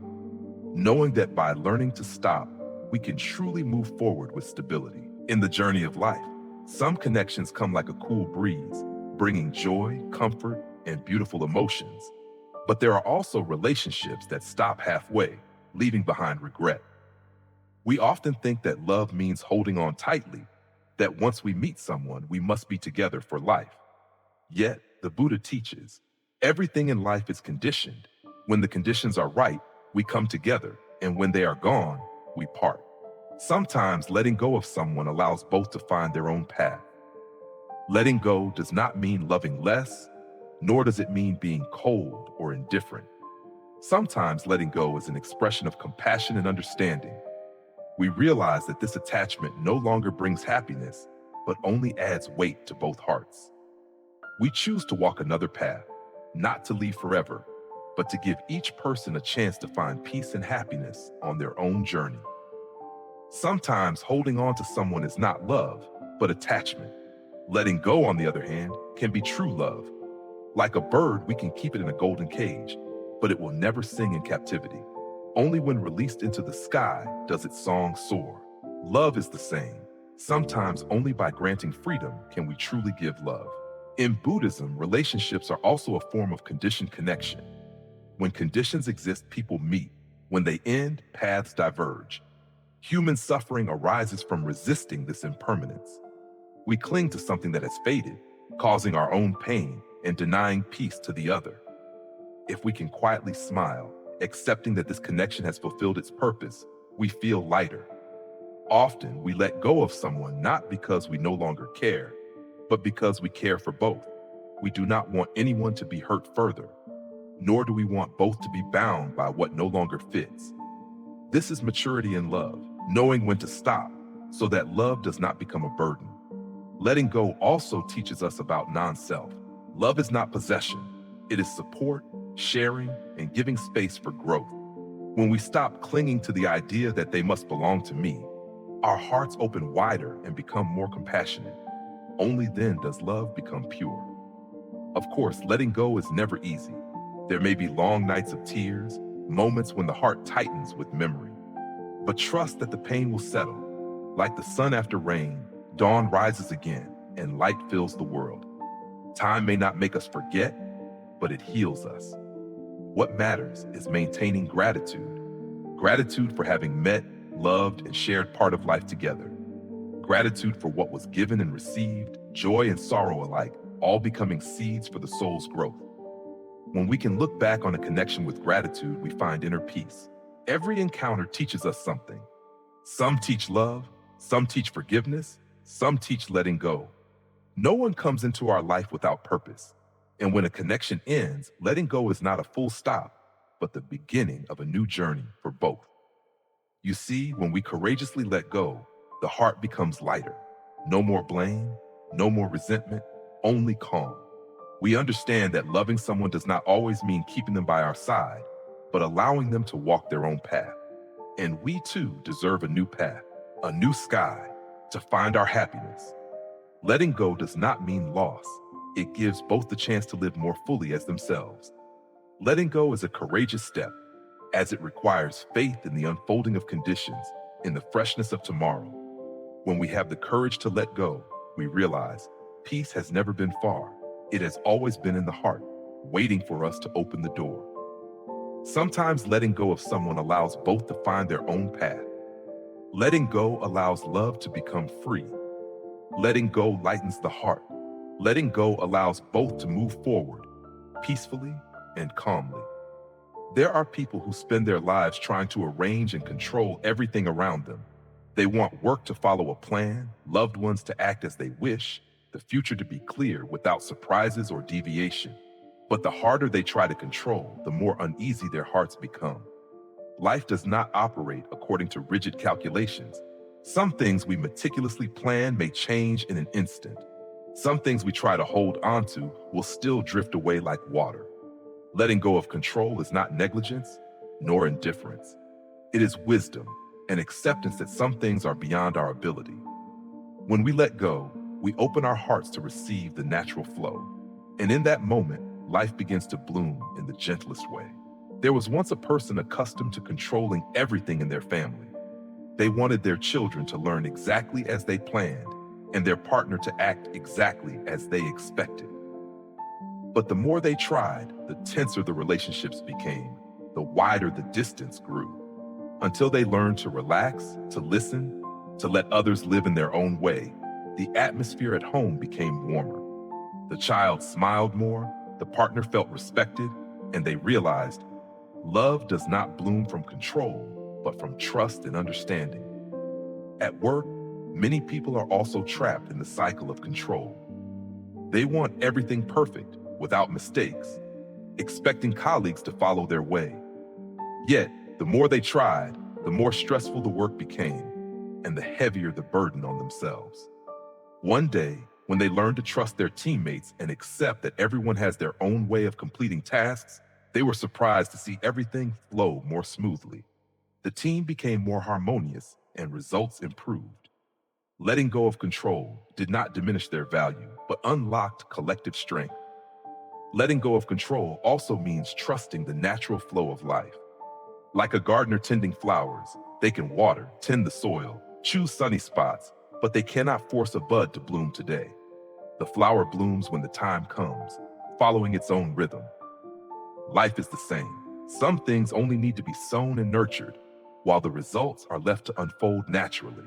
knowing that by learning to stop, we can truly move forward with stability. In the journey of life, some connections come like a cool breeze, bringing joy, comfort, and beautiful emotions. But there are also relationships that stop halfway, leaving behind regret. We often think that love means holding on tightly, that once we meet someone, we must be together for life. Yet, the Buddha teaches, everything in life is conditioned. When the conditions are right, we come together, and when they are gone, we part. Sometimes letting go of someone allows both to find their own path. Letting go does not mean loving less, nor does it mean being cold or indifferent. Sometimes letting go is an expression of compassion and understanding. We realize that this attachment no longer brings happiness, but only adds weight to both hearts. We choose to walk another path, not to leave forever, but to give each person a chance to find peace and happiness on their own journey. Sometimes holding on to someone is not love, but attachment. Letting go, on the other hand, can be true love. Like a bird, we can keep it in a golden cage, but it will never sing in captivity. Only when released into the sky does its song soar. Love is the same. Sometimes only by granting freedom can we truly give love. In Buddhism, relationships are also a form of conditioned connection. When conditions exist, people meet. When they end, paths diverge. Human suffering arises from resisting this impermanence. We cling to something that has faded, causing our own pain and denying peace to the other. If we can quietly smile, accepting that this connection has fulfilled its purpose, we feel lighter. Often, we let go of someone not because we no longer care, but because we care for both. We do not want anyone to be hurt further, nor do we want both to be bound by what no longer fits. This is maturity in love, knowing when to stop so that love does not become a burden. Letting go also teaches us about non-self. Love is not possession. It is support, sharing, and giving space for growth. When we stop clinging to the idea that they must belong to me, our hearts open wider and become more compassionate. Only then does love become pure. Of course, letting go is never easy. There may be long nights of tears, moments when the heart tightens with memory. But trust that the pain will settle. Like the sun after rain, dawn rises again, and light fills the world. Time may not make us forget, but it heals us. What matters is maintaining gratitude. Gratitude for having met, loved, and shared part of life together. Gratitude for what was given and received, joy and sorrow alike, all becoming seeds for the soul's growth. When we can look back on a connection with gratitude, we find inner peace. Every encounter teaches us something. Some teach love, some teach forgiveness, some teach letting go. No one comes into our life without purpose. And when a connection ends, letting go is not a full stop, but the beginning of a new journey for both. You see, when we courageously let go, the heart becomes lighter. No more blame, no more resentment, only calm. We understand that loving someone does not always mean keeping them by our side, but allowing them to walk their own path. And we too deserve a new path, a new sky, to find our happiness. Letting go does not mean loss. It gives both the chance to live more fully as themselves. Letting go is a courageous step, as it requires faith in the unfolding of conditions, in the freshness of tomorrow. When we have the courage to let go, we realize peace has never been far. It has always been in the heart, waiting for us to open the door. Sometimes letting go of someone allows both to find their own path. Letting go allows love to become free. Letting go lightens the heart. Letting go allows both to move forward, peacefully and calmly. There are people who spend their lives trying to arrange and control everything around them. They want work to follow a plan, loved ones to act as they wish, the future to be clear without surprises or deviation. But the harder they try to control, the more uneasy their hearts become. Life does not operate according to rigid calculations. Some things we meticulously plan may change in an instant. Some things we try to hold onto will still drift away like water. Letting go of control is not negligence nor indifference. It is wisdom and acceptance that some things are beyond our ability. When we let go, we open our hearts to receive the natural flow. And in that moment, life begins to bloom in the gentlest way. There was once a person accustomed to controlling everything in their family. They wanted their children to learn exactly as they planned and their partner to act exactly as they expected. But the more they tried, the tenser the relationships became, the wider the distance grew. Until they learned to relax, to listen, to let others live in their own way, the atmosphere at home became warmer. The child smiled more, the partner felt respected, and they realized love does not bloom from control, but from trust and understanding. At work, many people are also trapped in the cycle of control. They want everything perfect, without mistakes, expecting colleagues to follow their way. Yet, the more they tried, the more stressful the work became, and the heavier the burden on themselves. One day, when they learned to trust their teammates and accept that everyone has their own way of completing tasks, they were surprised to see everything flow more smoothly. The team became more harmonious and results improved. Letting go of control did not diminish their value, but unlocked collective strength. Letting go of control also means trusting the natural flow of life. Like a gardener tending flowers, they can water, tend the soil, choose sunny spots, but they cannot force a bud to bloom today. The flower blooms when the time comes, following its own rhythm. Life is the same. Some things only need to be sown and nurtured, while the results are left to unfold naturally.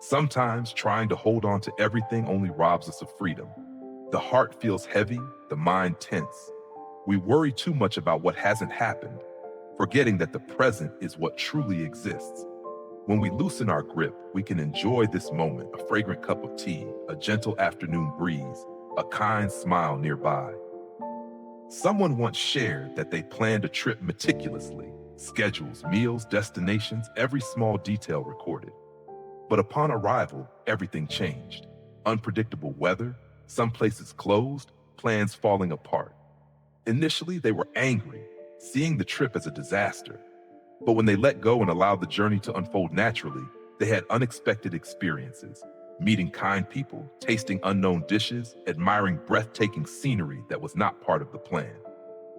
Sometimes trying to hold on to everything only robs us of freedom. The heart feels heavy, the mind tense. We worry too much about what hasn't happened, forgetting that the present is what truly exists. When we loosen our grip, we can enjoy this moment, a fragrant cup of tea, a gentle afternoon breeze, a kind smile nearby. Someone once shared that they planned a trip meticulously, schedules, meals, destinations, every small detail recorded. But upon arrival, everything changed. Unpredictable weather, some places closed, plans falling apart. Initially, they were angry, seeing the trip as a disaster. But when they let go and allowed the journey to unfold naturally, they had unexpected experiences, meeting kind people, tasting unknown dishes, admiring breathtaking scenery that was not part of the plan.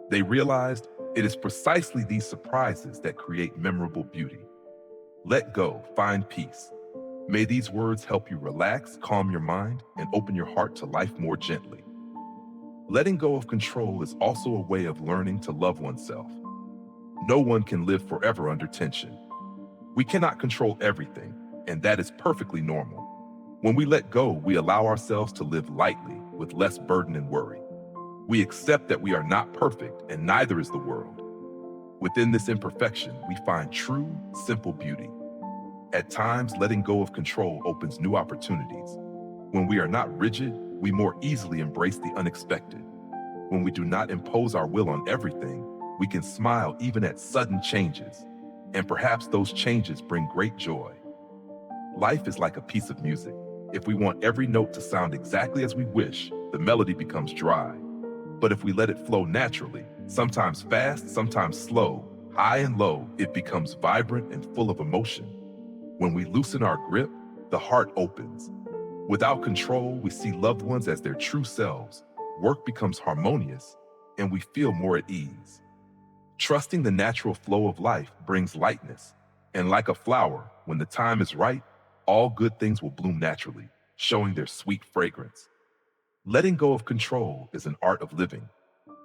They realized it is precisely these surprises that create memorable beauty. Let go, find peace. May these words help you relax, calm your mind, and open your heart to life more gently. Letting go of control is also a way of learning to love oneself. No one can live forever under tension. We cannot control everything, and that is perfectly normal. When we let go, we allow ourselves to live lightly, with less burden and worry. We accept that we are not perfect, and neither is the world. Within this imperfection, we find true, simple beauty. At times, letting go of control opens new opportunities. When we are not rigid, we more easily embrace the unexpected. When we do not impose our will on everything, we can smile even at sudden changes, and perhaps those changes bring great joy. Life is like a piece of music. If we want every note to sound exactly as we wish, the melody becomes dry. But if we let it flow naturally, sometimes fast, sometimes slow, high and low, it becomes vibrant and full of emotion. When we loosen our grip, the heart opens. Without control, we see loved ones as their true selves. Work becomes harmonious, and we feel more at ease. Trusting the natural flow of life brings lightness. And like a flower, when the time is right, all good things will bloom naturally, showing their sweet fragrance. Letting go of control is an art of living.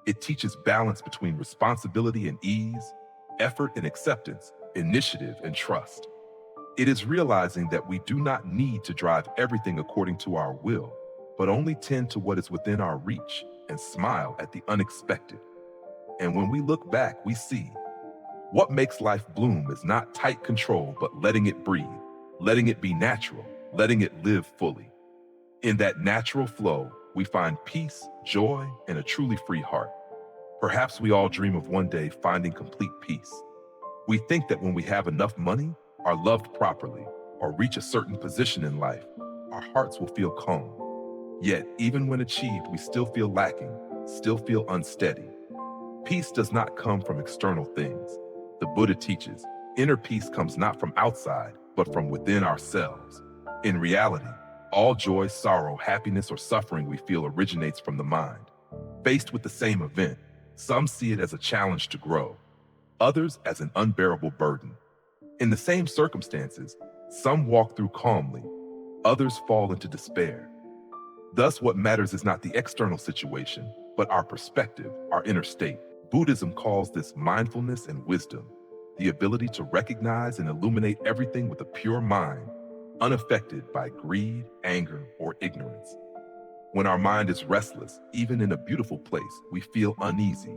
It teaches balance between responsibility and ease, effort and acceptance, initiative and trust. It is realizing that we do not need to drive everything according to our will, but only tend to what is within our reach and smile at the unexpected. And when we look back, we see what makes life bloom is not tight control, but letting it breathe, letting it be natural, letting it live fully. In that natural flow, we find peace, joy, and a truly free heart. Perhaps we all dream of one day finding complete peace. We think that when we have enough money, are loved properly, or reach a certain position in life, our hearts will feel calm. Yet, even when achieved, we still feel lacking, still feel unsteady. Peace does not come from external things. The Buddha teaches, inner peace comes not from outside, but from within ourselves. In reality, all joy, sorrow, happiness, or suffering we feel originates from the mind. Faced with the same event, some see it as a challenge to grow, others as an unbearable burden. In the same circumstances, some walk through calmly, others fall into despair. Thus, what matters is not the external situation, but our perspective, our inner state. Buddhism calls this mindfulness and wisdom, the ability to recognize and illuminate everything with a pure mind, unaffected by greed, anger, or ignorance. When our mind is restless, even in a beautiful place, we feel uneasy.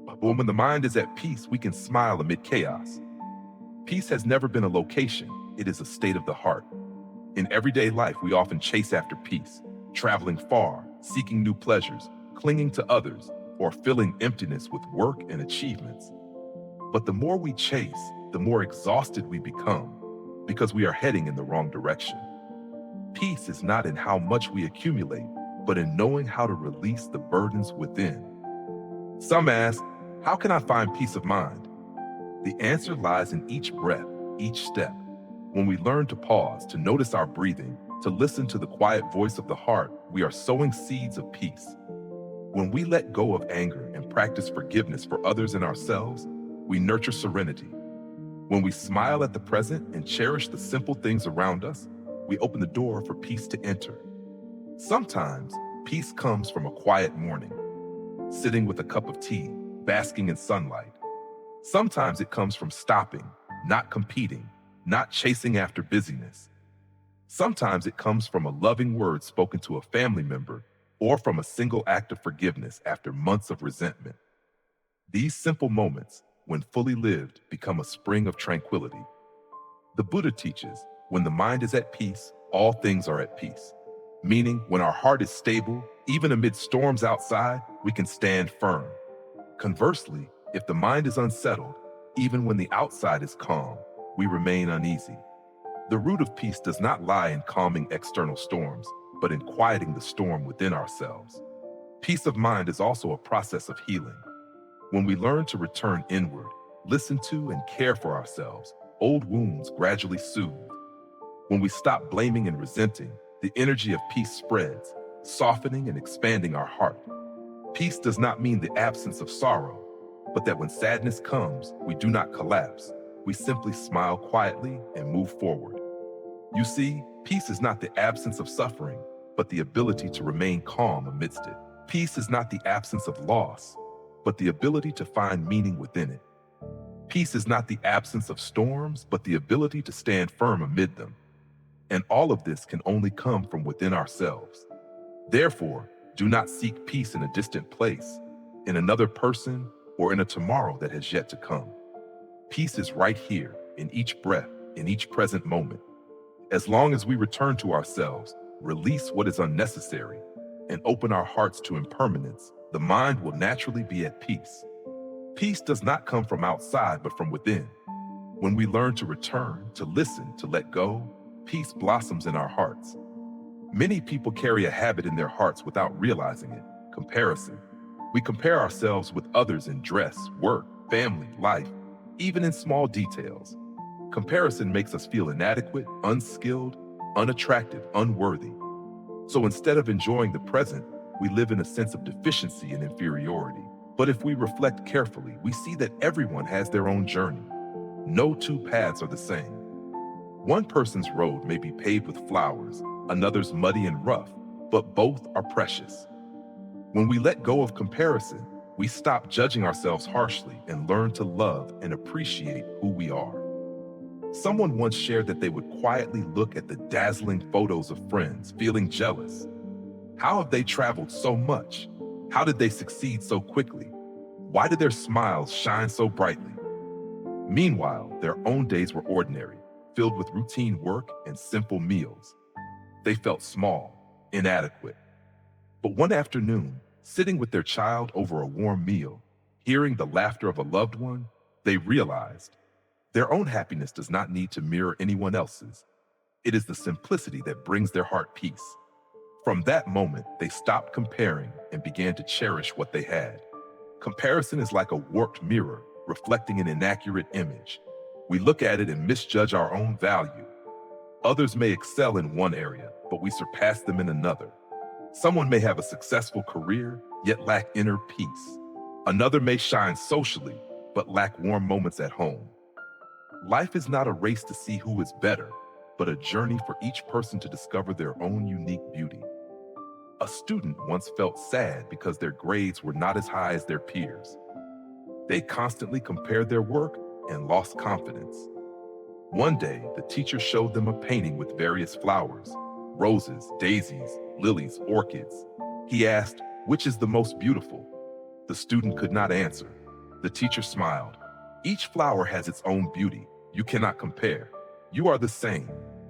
But when the mind is at peace, we can smile amid chaos. Peace has never been a location, it is a state of the heart. In everyday life, we often chase after peace, traveling far, seeking new pleasures, clinging to others, or filling emptiness with work and achievements. But the more we chase, the more exhausted we become, because we are heading in the wrong direction. Peace is not in how much we accumulate, but in knowing how to release the burdens within. Some ask, how can I find peace of mind? The answer lies in each breath, each step. When we learn to pause, to notice our breathing, to listen to the quiet voice of the heart, we are sowing seeds of peace. When we let go of anger and practice forgiveness for others and ourselves, we nurture serenity. When we smile at the present and cherish the simple things around us, we open the door for peace to enter. Sometimes, peace comes from a quiet morning, sitting with a cup of tea, basking in sunlight. Sometimes it comes from stopping, not competing, not chasing after busyness. Sometimes it comes from a loving word spoken to a family member or from a single act of forgiveness after months of resentment. These simple moments, when fully lived, become a spring of tranquility. The Buddha teaches, when the mind is at peace, all things are at peace. Meaning, when our heart is stable, even amid storms outside, we can stand firm. Conversely, if the mind is unsettled, even when the outside is calm, we remain uneasy. The root of peace does not lie in calming external storms, but in quieting the storm within ourselves. Peace of mind is also a process of healing. When we learn to return inward, listen to and care for ourselves, old wounds gradually soothe. When we stop blaming and resenting, the energy of peace spreads, softening and expanding our heart. Peace does not mean the absence of sorrow, but that when sadness comes, we do not collapse. We simply smile quietly and move forward. You see, peace is not the absence of suffering, but the ability to remain calm amidst it. Peace is not the absence of loss, but the ability to find meaning within it. Peace is not the absence of storms, but the ability to stand firm amid them. And all of this can only come from within ourselves. Therefore, do not seek peace in a distant place, in another person, or in a tomorrow that has yet to come. Peace is right here, in each breath, in each present moment. As long as we return to ourselves, release what is unnecessary, and open our hearts to impermanence, the mind will naturally be at peace. Peace does not come from outside, but from within. When we learn to return, to listen, to let go, peace blossoms in our hearts. Many people carry a habit in their hearts without realizing it: comparison. We compare ourselves with others in dress, work, family, life, even in small details. Comparison makes us feel inadequate, unskilled, unattractive, unworthy. So instead of enjoying the present, we live in a sense of deficiency and inferiority. But if we reflect carefully, we see that everyone has their own journey. No two paths are the same. One person's road may be paved with flowers, another's muddy and rough, but both are precious. When we let go of comparison, we stop judging ourselves harshly and learn to love and appreciate who we are. Someone once shared that they would quietly look at the dazzling photos of friends, feeling jealous. How have they traveled so much? How did they succeed so quickly? Why did their smiles shine so brightly? Meanwhile, their own days were ordinary, filled with routine work and simple meals. They felt small, inadequate. But one afternoon, sitting with their child over a warm meal, hearing the laughter of a loved one, they realized their own happiness does not need to mirror anyone else's. It is the simplicity that brings their heart peace. From that moment, they stopped comparing and began to cherish what they had. Comparison is like a warped mirror reflecting an inaccurate image. We look at it and misjudge our own value. Others may excel in one area, but we surpass them in another. Someone may have a successful career, yet lack inner peace. Another may shine socially, but lack warm moments at home. Life is not a race to see who is better, but a journey for each person to discover their own unique beauty. A student once felt sad because their grades were not as high as their peers. They constantly compared their work and lost confidence. One day, the teacher showed them a painting with various flowers: roses, daisies, lilies, orchids. He asked, "Which is the most beautiful?" The student could not answer. The teacher smiled. "Each flower has its own beauty. You cannot compare. You are the same.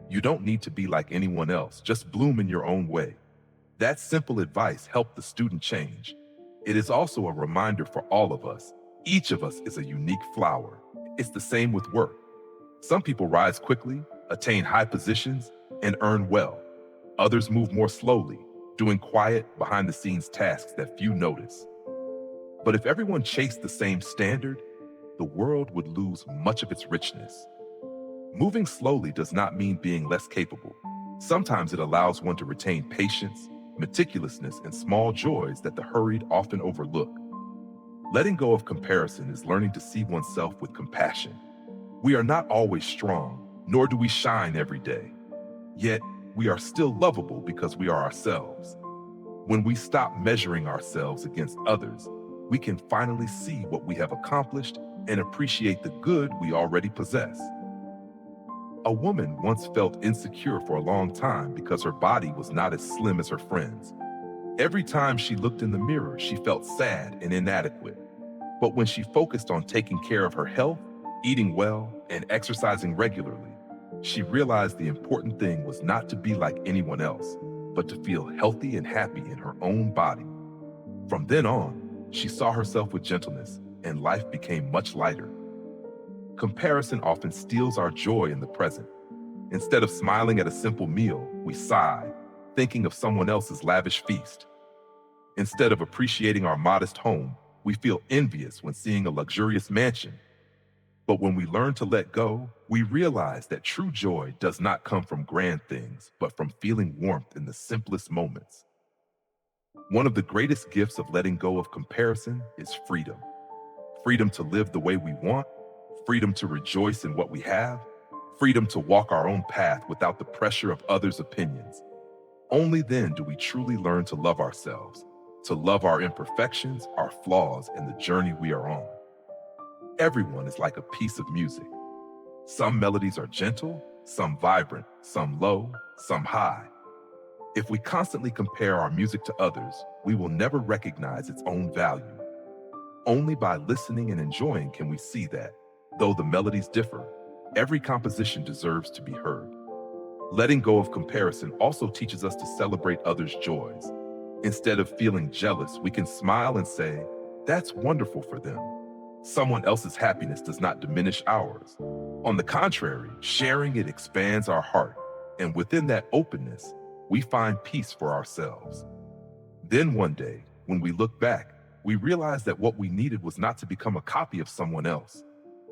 You don't need to be like anyone else. Just bloom in your own way." That simple advice helped the student change. It is also a reminder for all of us. Each of us is a unique flower. It's the same with work. Some people rise quickly, attain high positions, and earn well. Others move more slowly, doing quiet, behind-the-scenes tasks that few notice. But if everyone chased the same standard, the world would lose much of its richness. Moving slowly does not mean being less capable. Sometimes it allows one to retain patience, meticulousness, and small joys that the hurried often overlook. Letting go of comparison is learning to see oneself with compassion. We are not always strong, nor do we shine every day. Yet, we are still lovable because we are ourselves. When we stop measuring ourselves against others, we can finally see what we have accomplished and appreciate the good we already possess. A woman once felt insecure for a long time because her body was not as slim as her friends. Every time she looked in the mirror, she felt sad and inadequate. But when she focused on taking care of her health, eating well, and exercising regularly, she realized the important thing was not to be like anyone else, but to feel healthy and happy in her own body. From then on, she saw herself with gentleness, and life became much lighter. Comparison often steals our joy in the present. Instead of smiling at a simple meal, we sigh, thinking of someone else's lavish feast. Instead of appreciating our modest home, we feel envious when seeing a luxurious mansion. But when we learn to let go, we realize that true joy does not come from grand things, but from feeling warmth in the simplest moments. One of the greatest gifts of letting go of comparison is freedom. Freedom to live the way we want, freedom to rejoice in what we have, freedom to walk our own path without the pressure of others' opinions. Only then do we truly learn to love ourselves, to love our imperfections, our flaws, and the journey we are on. Everyone is like a piece of music. Some melodies are gentle, some vibrant, some low, some high. If we constantly compare our music to others, we will never recognize its own value. Only by listening and enjoying can we see that, though the melodies differ, every composition deserves to be heard. Letting go of comparison also teaches us to celebrate others' joys. Instead of feeling jealous, we can smile and say, "That's wonderful for them." Someone else's happiness does not diminish ours. On the contrary, sharing it expands our heart, and within that openness, we find peace for ourselves. Then one day, when we look back, we realize that what we needed was not to become a copy of someone else,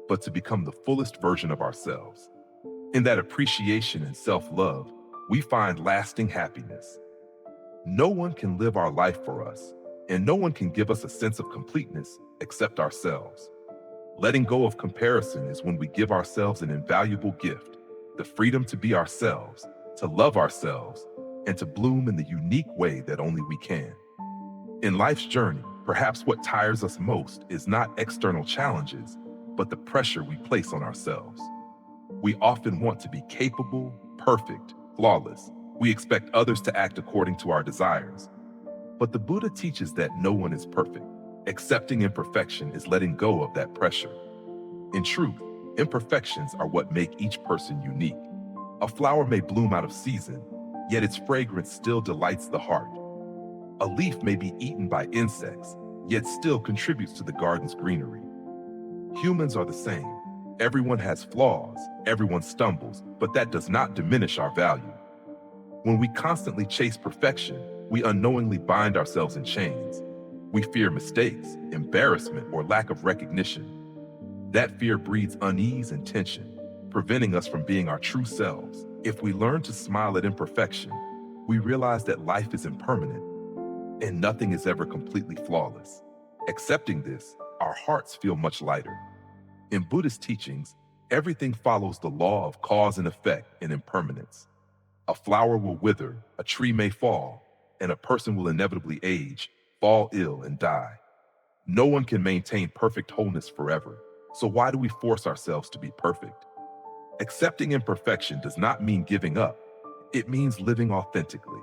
but to become the fullest version of ourselves. In that appreciation and self-love, we find lasting happiness. No one can live our life for us, and no one can give us a sense of completeness except ourselves. Letting go of comparison is when we give ourselves an invaluable gift, the freedom to be ourselves, to love ourselves, and to bloom in the unique way that only we can. In life's journey, perhaps what tires us most is not external challenges, but the pressure we place on ourselves. We often want to be capable, perfect, flawless. We expect others to act according to our desires. But the Buddha teaches that no one is perfect. Accepting imperfection is letting go of that pressure. In truth, imperfections are what make each person unique. A flower may bloom out of season, yet its fragrance still delights the heart. A leaf may be eaten by insects, yet still contributes to the garden's greenery. Humans are the same. Everyone has flaws, everyone stumbles, but that does not diminish our value. When we constantly chase perfection, we unknowingly bind ourselves in chains. We fear mistakes, embarrassment, or lack of recognition. That fear breeds unease and tension, preventing us from being our true selves. If we learn to smile at imperfection, we realize that life is impermanent and nothing is ever completely flawless. Accepting this, our hearts feel much lighter. In Buddhist teachings, everything follows the law of cause and effect and impermanence. A flower will wither, a tree may fall, and a person will inevitably age, fall ill, and die. No one can maintain perfect wholeness forever, so why do we force ourselves to be perfect? Accepting imperfection does not mean giving up. It means living authentically.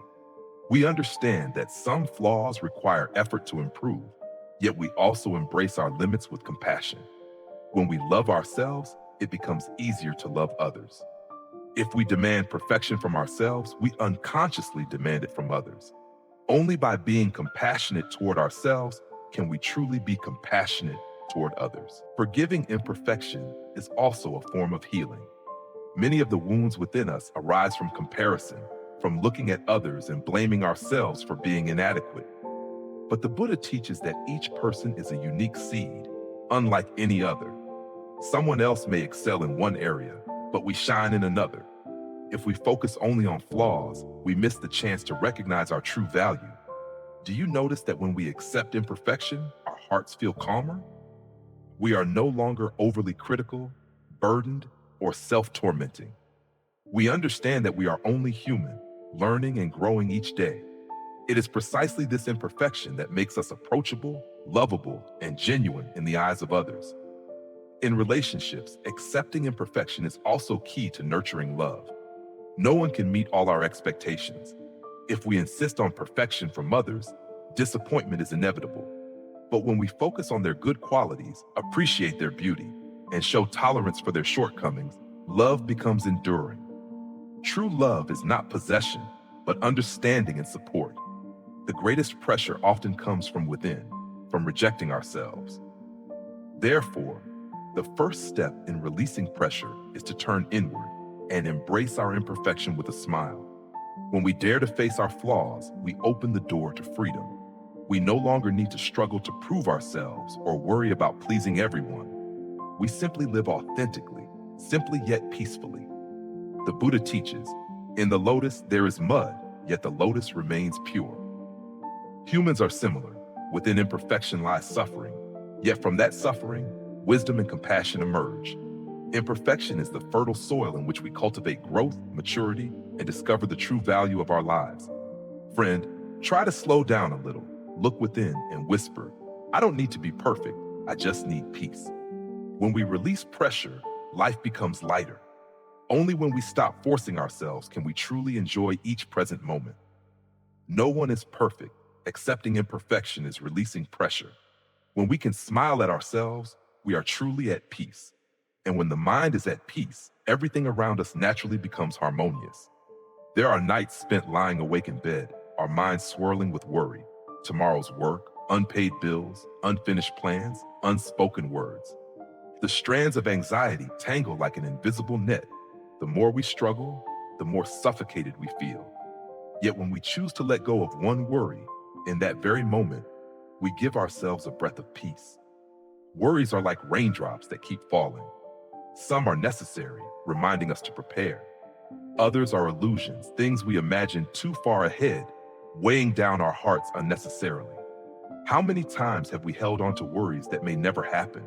We understand that some flaws require effort to improve, yet we also embrace our limits with compassion. When we love ourselves, it becomes easier to love others. If we demand perfection from ourselves, we unconsciously demand it from others. Only by being compassionate toward ourselves can we truly be compassionate toward others. Forgiving imperfection is also a form of healing. Many of the wounds within us arise from comparison, from looking at others and blaming ourselves for being inadequate. But the Buddha teaches that each person is a unique seed, unlike any other. Someone else may excel in one area, but we shine in another. If we focus only on flaws, we miss the chance to recognize our true value. Do you notice that when we accept imperfection, our hearts feel calmer? We are no longer overly critical, burdened, or self-tormenting. We understand that we are only human, learning and growing each day. It is precisely this imperfection that makes us approachable, lovable, and genuine in the eyes of others. In relationships, accepting imperfection is also key to nurturing love. No one can meet all our expectations. If we insist on perfection from others, disappointment is inevitable. But when we focus on their good qualities, appreciate their beauty, and show tolerance for their shortcomings, love becomes enduring. True love is not possession, but understanding and support. The greatest pressure often comes from within, from rejecting ourselves. Therefore, the first step in releasing pressure is to turn inward and embrace our imperfection with a smile. When we dare to face our flaws, we open the door to freedom. We no longer need to struggle to prove ourselves or worry about pleasing everyone. We simply live authentically, simply yet peacefully. The Buddha teaches, in the lotus there is mud, yet the lotus remains pure. Humans are similar. Within imperfection lies suffering, yet from that suffering, wisdom and compassion emerge. Imperfection is the fertile soil in which we cultivate growth, maturity, and discover the true value of our lives. Friend, try to slow down a little, look within, and whisper, I don't need to be perfect, I just need peace. When we release pressure, life becomes lighter. Only when we stop forcing ourselves can we truly enjoy each present moment. No one is perfect. Accepting imperfection is releasing pressure. When we can smile at ourselves, we are truly at peace. And when the mind is at peace, everything around us naturally becomes harmonious. There are nights spent lying awake in bed, our minds swirling with worry. Tomorrow's work, unpaid bills, unfinished plans, unspoken words. The strands of anxiety tangle like an invisible net. The more we struggle, the more suffocated we feel. Yet when we choose to let go of one worry, in that very moment, we give ourselves a breath of peace. Worries are like raindrops that keep falling. Some are necessary, reminding us to prepare. Others are illusions, things we imagine too far ahead, weighing down our hearts unnecessarily. How many times have we held on to worries that may never happen?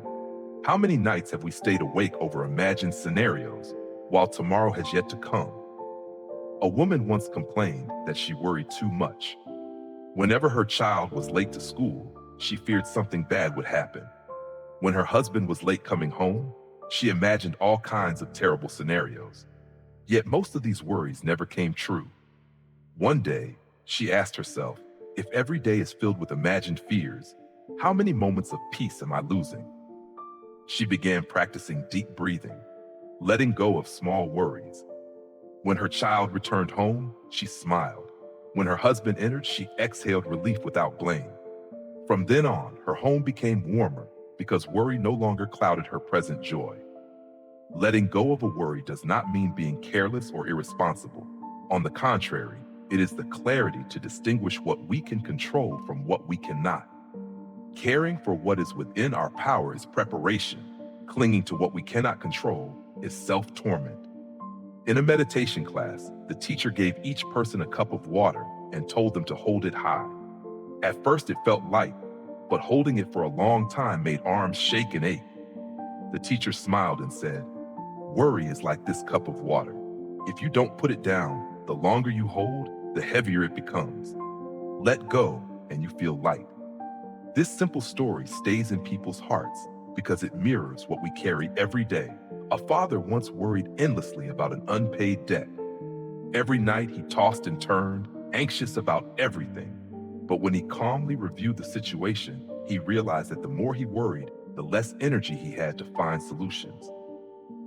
How many nights have we stayed awake over imagined scenarios, while tomorrow has yet to come? A woman once complained that she worried too much. Whenever her child was late to school, she feared something bad would happen. When her husband was late coming home, she imagined all kinds of terrible scenarios. Yet most of these worries never came true. One day, she asked herself, if every day is filled with imagined fears, How many moments of peace am I losing? She began practicing deep breathing, letting go of small worries. When her child returned home, she smiled. When her husband entered, she exhaled relief without blame. From then on, her home became warmer because worry no longer clouded her present joy. Letting go of a worry does not mean being careless or irresponsible. On the contrary, it is the clarity to distinguish what we can control from what we cannot. Caring for what is within our power is preparation. Clinging to what we cannot control is self-torment. In a meditation class, the teacher gave each person a cup of water and told them to hold it high. At first it felt light, but holding it for a long time made arms shake and ache. The teacher smiled and said, "Worry is like this cup of water. If you don't put it down, the longer you hold, the heavier it becomes. Let go and you feel light." This simple story stays in people's hearts because it mirrors what we carry every day. A father once worried endlessly about an unpaid debt. Every night he tossed and turned, anxious about everything. But when he calmly reviewed the situation, he realized that the more he worried, the less energy he had to find solutions.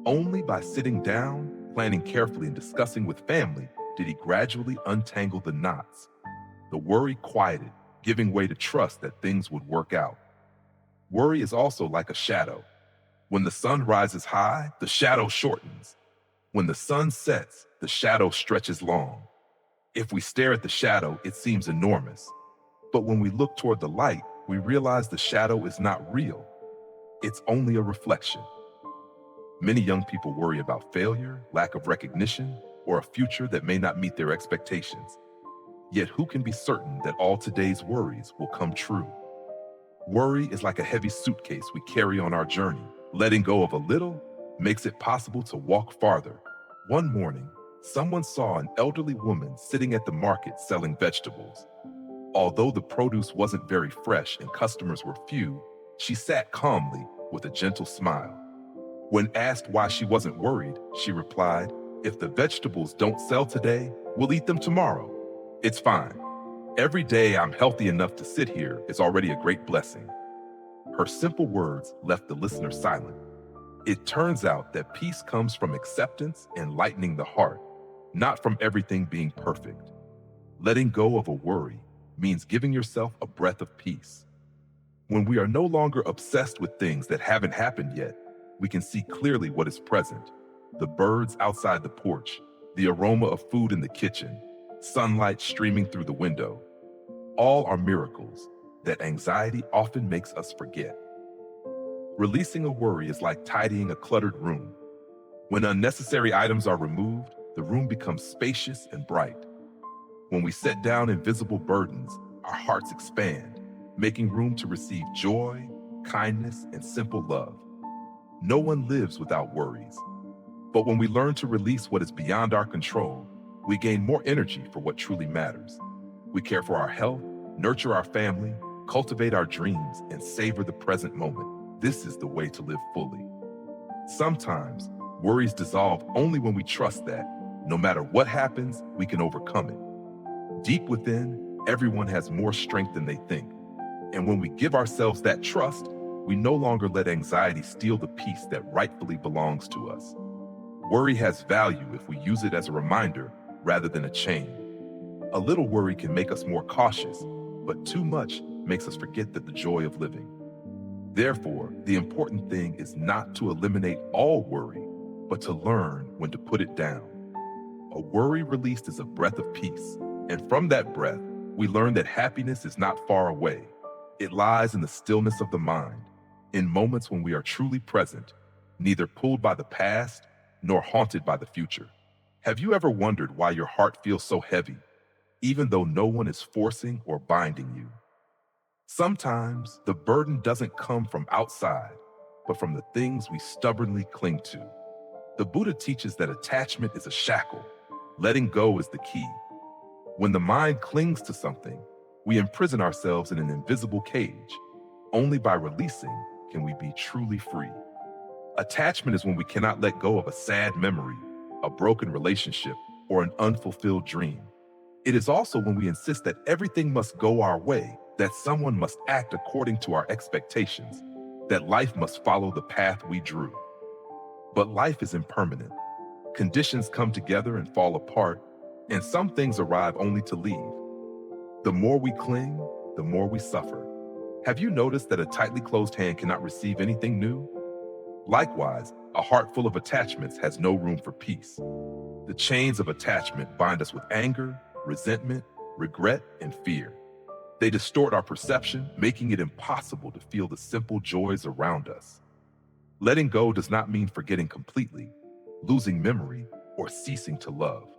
Only by sitting down, planning carefully, and discussing with family did he gradually untangle the knots. The worry quieted, giving way to trust that things would work out. Worry is also like a shadow. When the sun rises high, the shadow shortens. When the sun sets, the shadow stretches long. If we stare at the shadow, it seems enormous. But when we look toward the light, we realize the shadow is not real. It's only a reflection. Many young people worry about failure, lack of recognition, or a future that may not meet their expectations. Yet who can be certain that all today's worries will come true? Worry is like a heavy suitcase we carry on our journey. Letting go of a little makes it possible to walk farther. One morning, someone saw an elderly woman sitting at the market selling vegetables. Although the produce wasn't very fresh and customers were few, she sat calmly with a gentle smile. When asked why she wasn't worried, she replied, "If the vegetables don't sell today, we'll eat them tomorrow. It's fine. Every day I'm healthy enough to sit here is already a great blessing." Her simple words left the listener silent. It turns out that peace comes from acceptance and lightening the heart, not from everything being perfect. Letting go of a worry means giving yourself a breath of peace. When we are no longer obsessed with things that haven't happened yet, we can see clearly what is present. The birds outside the porch, the aroma of food in the kitchen, sunlight streaming through the window. All are miracles that anxiety often makes us forget. Releasing a worry is like tidying a cluttered room. When unnecessary items are removed, the room becomes spacious and bright. When we set down invisible burdens, our hearts expand, making room to receive joy, kindness, and simple love. No one lives without worries. But when we learn to release what is beyond our control, we gain more energy for what truly matters. We care for our health, nurture our family, cultivate our dreams, and savor the present moment. This is the way to live fully. Sometimes, worries dissolve only when we trust that, no matter what happens, we can overcome it. Deep within, everyone has more strength than they think. And when we give ourselves that trust, we no longer let anxiety steal the peace that rightfully belongs to us. Worry has value if we use it as a reminder rather than a chain. A little worry can make us more cautious, but too much makes us forget the joy of living. Therefore, the important thing is not to eliminate all worry, but to learn when to put it down. A worry released is a breath of peace, and from that breath, we learn that happiness is not far away. It lies in the stillness of the mind, in moments when we are truly present, neither pulled by the past nor haunted by the future. Have you ever wondered why your heart feels so heavy, even though no one is forcing or binding you? Sometimes the burden doesn't come from outside, but from the things we stubbornly cling to. The Buddha teaches that attachment is a shackle. Letting go is the key. When the mind clings to something, we imprison ourselves in an invisible cage. Only by releasing can we be truly free. Attachment is when we cannot let go of a sad memory, a broken relationship, or an unfulfilled dream. It is also when we insist that everything must go our way, that someone must act according to our expectations, that life must follow the path we drew. But life is impermanent. Conditions come together and fall apart, and some things arrive only to leave. The more we cling, the more we suffer. Have you noticed that a tightly closed hand cannot receive anything new? Likewise, a heart full of attachments has no room for peace. The chains of attachment bind us with anger, resentment, regret, and fear. They distort our perception, making it impossible to feel the simple joys around us. Letting go does not mean forgetting completely, losing memory, or ceasing to love.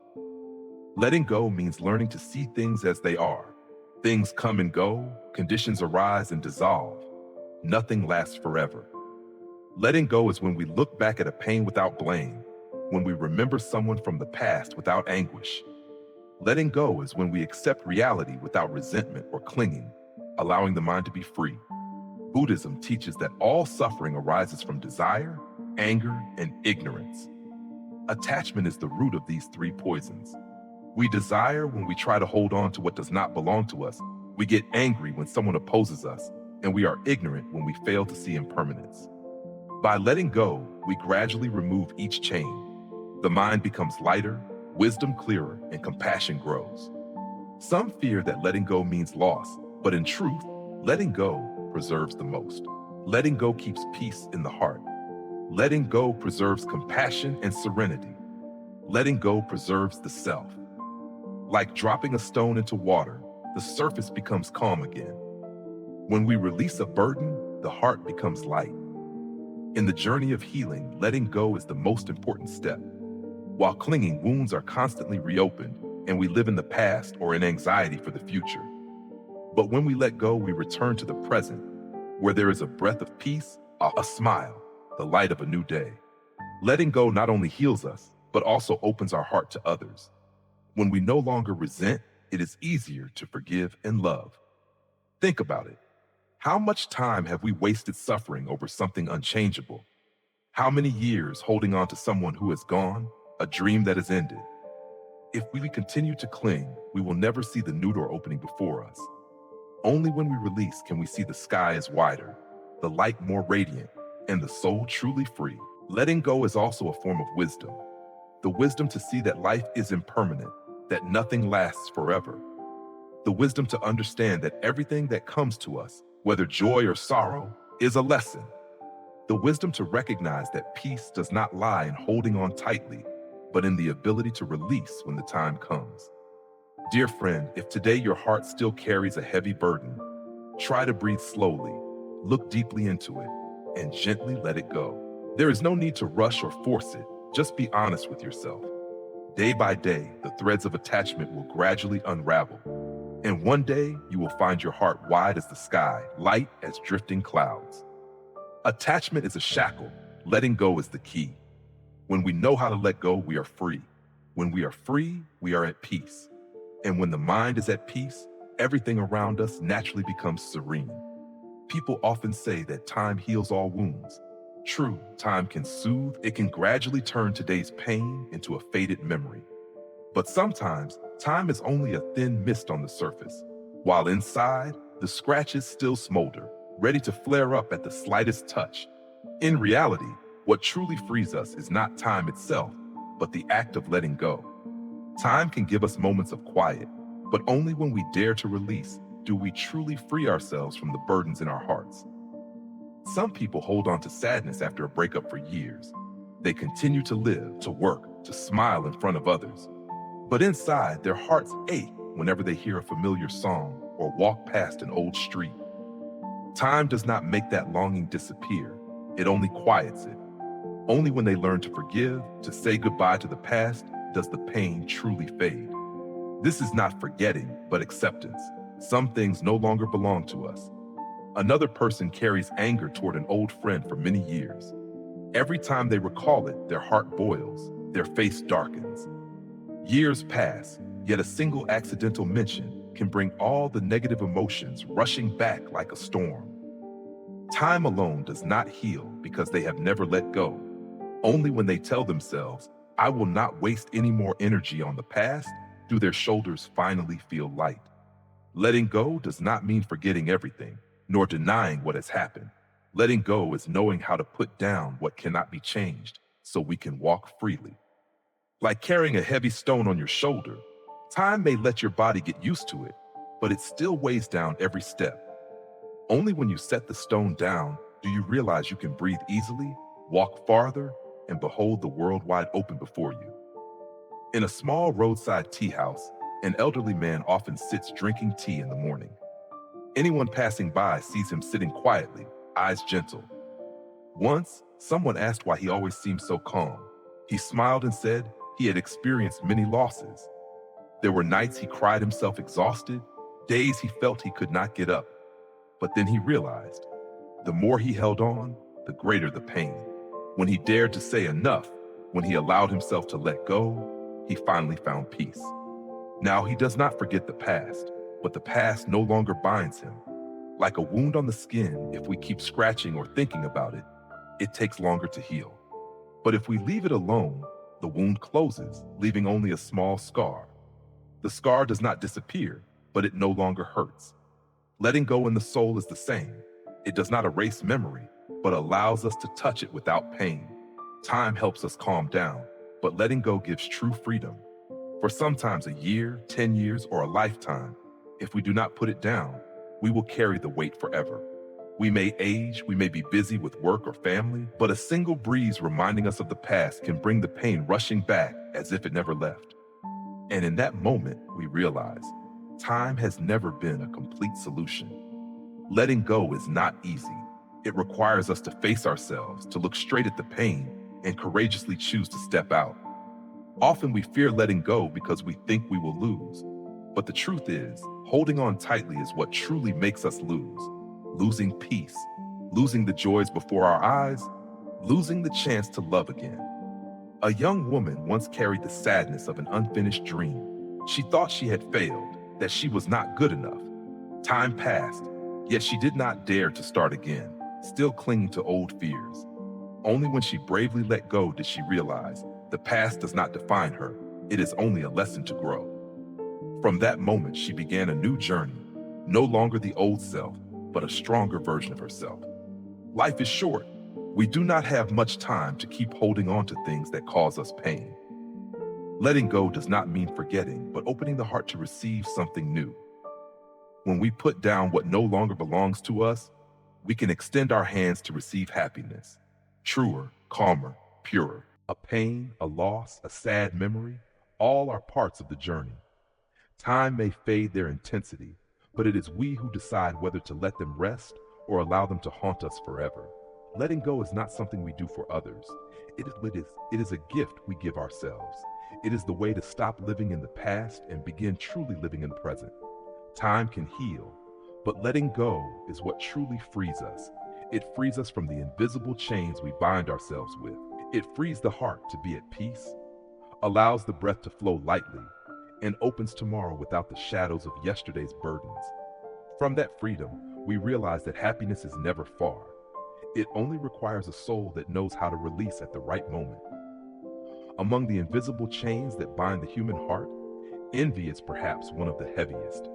Letting go means learning to see things as they are. Things come and go, conditions arise and dissolve. Nothing lasts forever. Letting go is when we look back at a pain without blame, when we remember someone from the past without anguish. Letting go is when we accept reality without resentment or clinging, allowing the mind to be free. Buddhism teaches that all suffering arises from desire, anger, and ignorance. Attachment is the root of these three poisons. We desire when we try to hold on to what does not belong to us. We get angry when someone opposes us, and we are ignorant when we fail to see impermanence. By letting go, we gradually remove each chain. The mind becomes lighter, wisdom clearer, and compassion grows. Some fear that letting go means loss, but in truth, letting go preserves the most. Letting go keeps peace in the heart. Letting go preserves compassion and serenity. Letting go preserves the self. Like dropping a stone into water, the surface becomes calm again. When we release a burden, the heart becomes light. In the journey of healing, letting go is the most important step. While clinging, wounds are constantly reopened, and we live in the past or in anxiety for the future. But when we let go, we return to the present, where there is a breath of peace, a smile, the light of a new day. Letting go not only heals us, but also opens our heart to others. When we no longer resent, it is easier to forgive and love. Think about it. How much time have we wasted suffering over something unchangeable? How many years holding on to someone who is gone, a dream that has ended? If we continue to cling, we will never see the new door opening before us. Only when we release can we see the sky is wider, the light more radiant, and the soul truly free. Letting go is also a form of wisdom. The wisdom to see that life is impermanent, that nothing lasts forever. The wisdom to understand that everything that comes to us, whether joy or sorrow, is a lesson. The wisdom to recognize that peace does not lie in holding on tightly, but in the ability to release when the time comes. Dear friend, if today your heart still carries a heavy burden, try to breathe slowly, look deeply into it, and gently let it go. There is no need to rush or force it. Just be honest with yourself. Day by day, the threads of attachment will gradually unravel. And one day, you will find your heart wide as the sky, light as drifting clouds. Attachment is a shackle. Letting go is the key. When we know how to let go, we are free. When we are free, we are at peace. And when the mind is at peace, everything around us naturally becomes serene. People often say that time heals all wounds. True, time can soothe. It can gradually turn today's pain into a faded memory. But sometimes, time is only a thin mist on the surface, while inside, the scratches still smolder, ready to flare up at the slightest touch. In reality, what truly frees us is not time itself, but the act of letting go. Time can give us moments of quiet, but only when we dare to release do we truly free ourselves from the burdens in our hearts. Some people hold on to sadness after a breakup for years. They continue to live, to work, to smile in front of others. But inside, their hearts ache whenever they hear a familiar song or walk past an old street. Time does not make that longing disappear. It only quiets it. Only when they learn to forgive, to say goodbye to the past, does the pain truly fade. This is not forgetting, but acceptance. Some things no longer belong to us. Another person carries anger toward an old friend for many years. Every time they recall it, their heart boils, their face darkens. Years pass, yet a single accidental mention can bring all the negative emotions rushing back like a storm. Time alone does not heal because they have never let go. Only when they tell themselves, "I will not waste any more energy on the past," do their shoulders finally feel light. Letting go does not mean forgetting everything, nor denying what has happened. Letting go is knowing how to put down what cannot be changed so we can walk freely. Like carrying a heavy stone on your shoulder, time may let your body get used to it, but it still weighs down every step. Only when you set the stone down do you realize you can breathe easily, walk farther, and behold the world wide open before you. In a small roadside tea house, an elderly man often sits drinking tea in the morning. Anyone passing by sees him sitting quietly, eyes gentle. Once, someone asked why he always seemed so calm. He smiled and said he had experienced many losses. There were nights he cried himself exhausted, days he felt he could not get up. But then he realized, the more he held on, the greater the pain. When he dared to say enough, when he allowed himself to let go, he finally found peace. Now he does not forget the past, but the past no longer binds him. Like a wound on the skin, if we keep scratching or thinking about it, it takes longer to heal. But if we leave it alone, the wound closes, leaving only a small scar. The scar does not disappear, but it no longer hurts. Letting go in the soul is the same. It does not erase memory, but allows us to touch it without pain. Time helps us calm down, but letting go gives true freedom. For sometimes a year, 10 years, or a lifetime, if we do not put it down, we will carry the weight forever. We may age, we may be busy with work or family, but a single breeze reminding us of the past can bring the pain rushing back as if it never left. And in that moment, we realize time has never been a complete solution. Letting go is not easy. It requires us to face ourselves, to look straight at the pain, and courageously choose to step out. Often we fear letting go because we think we will lose. But the truth is, holding on tightly is what truly makes us lose. Losing peace, losing the joys before our eyes, losing the chance to love again. A young woman once carried the sadness of an unfinished dream. She thought she had failed, that she was not good enough. Time passed, yet she did not dare to start again, still clinging to old fears. Only when she bravely let go did she realize the past does not define her, it is only a lesson to grow. From that moment, she began a new journey, no longer the old self, but a stronger version of herself. Life is short. We do not have much time to keep holding on to things that cause us pain. Letting go does not mean forgetting, but opening the heart to receive something new. When we put down what no longer belongs to us, we can extend our hands to receive happiness. Truer, calmer, purer. A pain, a loss, a sad memory, all are parts of the journey. Time may fade their intensity, but it is we who decide whether to let them rest or allow them to haunt us forever. Letting go is not something we do for others. It is a gift we give ourselves. It is the way to stop living in the past and begin truly living in the present. Time can heal, but letting go is what truly frees us. It frees us from the invisible chains we bind ourselves with. It frees the heart to be at peace, allows the breath to flow lightly, and opens tomorrow without the shadows of yesterday's burdens. From that freedom, we realize that happiness is never far. It only requires a soul that knows how to release at the right moment. Among the invisible chains that bind the human heart, envy is perhaps one of the heaviest.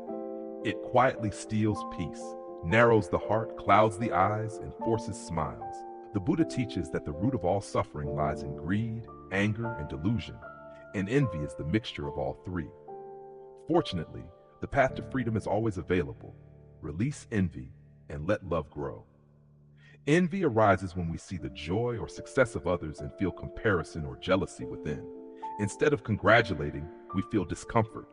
It quietly steals peace, narrows the heart, clouds the eyes, and forces smiles. The Buddha teaches that the root of all suffering lies in greed, anger, and delusion, and envy is the mixture of all three. Fortunately, the path to freedom is always available. Release envy and let love grow. Envy arises when we see the joy or success of others and feel comparison or jealousy within. Instead of congratulating, we feel discomfort.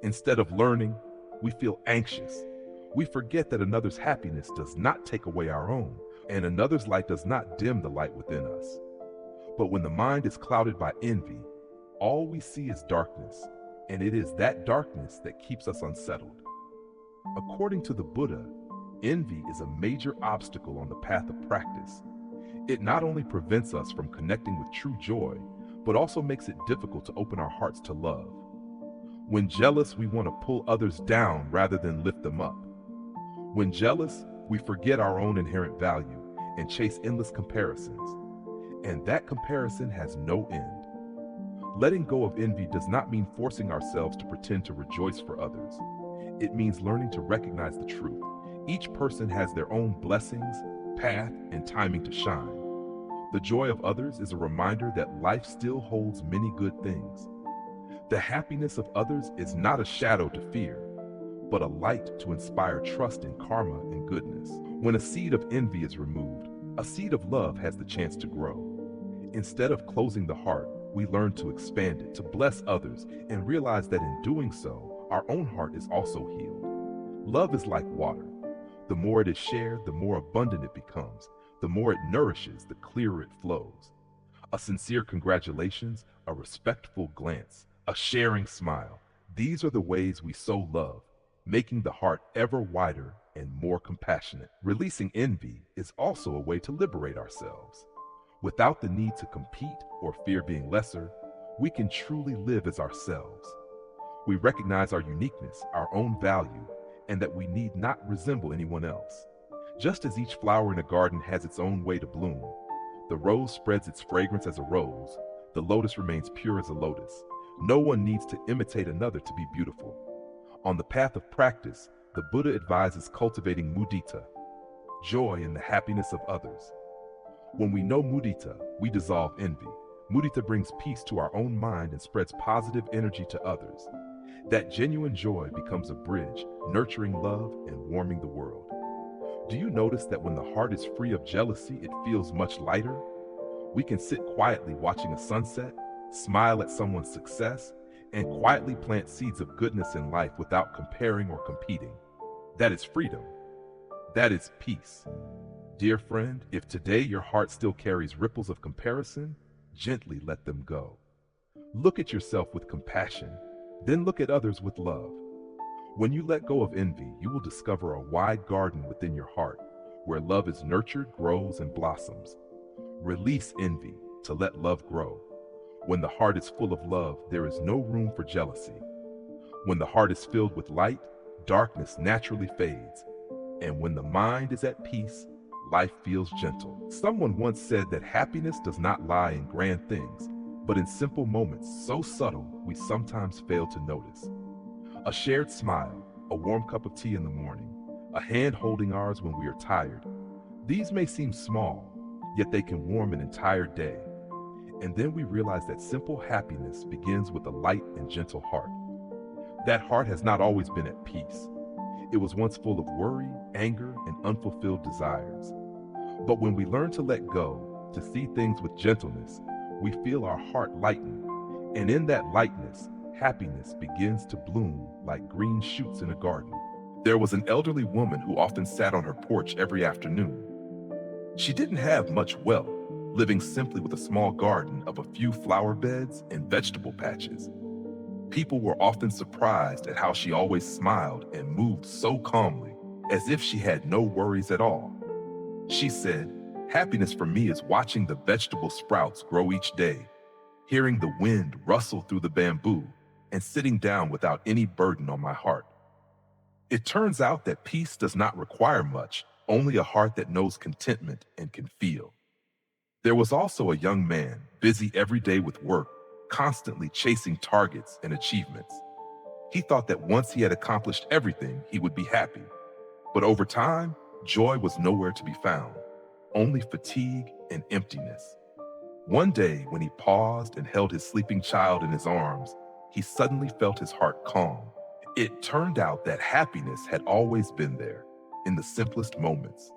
Instead of learning, we feel anxious. We forget that another's happiness does not take away our own, and another's light does not dim the light within us. But when the mind is clouded by envy, all we see is darkness, and it is that darkness that keeps us unsettled. According to the Buddha, envy is a major obstacle on the path of practice. It not only prevents us from connecting with true joy, but also makes it difficult to open our hearts to love. When jealous, we want to pull others down rather than lift them up. When jealous, we forget our own inherent value and chase endless comparisons. And that comparison has no end. Letting go of envy does not mean forcing ourselves to pretend to rejoice for others. It means learning to recognize the truth. Each person has their own blessings, path, and timing to shine. The joy of others is a reminder that life still holds many good things. The happiness of others is not a shadow to fear, but a light to inspire trust in karma and goodness. When a seed of envy is removed, a seed of love has the chance to grow. Instead of closing the heart, we learn to expand it, to bless others, and realize that in doing so, our own heart is also healed. Love is like water. The more it is shared, the more abundant it becomes. The more it nourishes, the clearer it flows. A sincere congratulations, a respectful glance, a sharing smile. These are the ways we sow love, making the heart ever wider and more compassionate. Releasing envy is also a way to liberate ourselves. Without the need to compete or fear being lesser, we can truly live as ourselves. We recognize our uniqueness, our own value, and that we need not resemble anyone else. Just as each flower in a garden has its own way to bloom, the rose spreads its fragrance as a rose, the lotus remains pure as a lotus. No one needs to imitate another to be beautiful. On the path of practice, the Buddha advises cultivating mudita, joy in the happiness of others. When we know mudita, we dissolve envy. Mudita brings peace to our own mind and spreads positive energy to others. That genuine joy becomes a bridge, nurturing love and warming the world. Do you notice that when the heart is free of jealousy, it feels much lighter? We can sit quietly watching a sunset, smile at someone's success, and quietly plant seeds of goodness in life without comparing or competing. That is freedom. That is peace. Dear friend, if today your heart still carries ripples of comparison, gently let them go. Look at yourself with compassion, then look at others with love. When you let go of envy, you will discover a wide garden within your heart, where love is nurtured, grows, and blossoms. Release envy to let love grow. When the heart is full of love, there is no room for jealousy. When the heart is filled with light, darkness naturally fades. And when the mind is at peace, life feels gentle. Someone once said that happiness does not lie in grand things, but in simple moments so subtle we sometimes fail to notice. A shared smile, a warm cup of tea in the morning, a hand holding ours when we are tired. These may seem small, yet they can warm an entire day. And then we realize that simple happiness begins with a light and gentle heart. That heart has not always been at peace. It was once full of worry, anger, and unfulfilled desires. But when we learn to let go, to see things with gentleness, we feel our heart lighten. And in that lightness, happiness begins to bloom like green shoots in a garden. There was an elderly woman who often sat on her porch every afternoon. She didn't have much wealth, living simply with a small garden of a few flower beds and vegetable patches. People were often surprised at how she always smiled and moved so calmly, as if she had no worries at all. She said, "Happiness for me is watching the vegetable sprouts grow each day, hearing the wind rustle through the bamboo, and sitting down without any burden on my heart." It turns out that peace does not require much, only a heart that knows contentment and can feel. There was also a young man, busy every day with work, constantly chasing targets and achievements. He thought that once he had accomplished everything, he would be happy. But over time, joy was nowhere to be found, only fatigue and emptiness. One day, when he paused and held his sleeping child in his arms, he suddenly felt his heart calm. It turned out that happiness had always been there, in the simplest moments.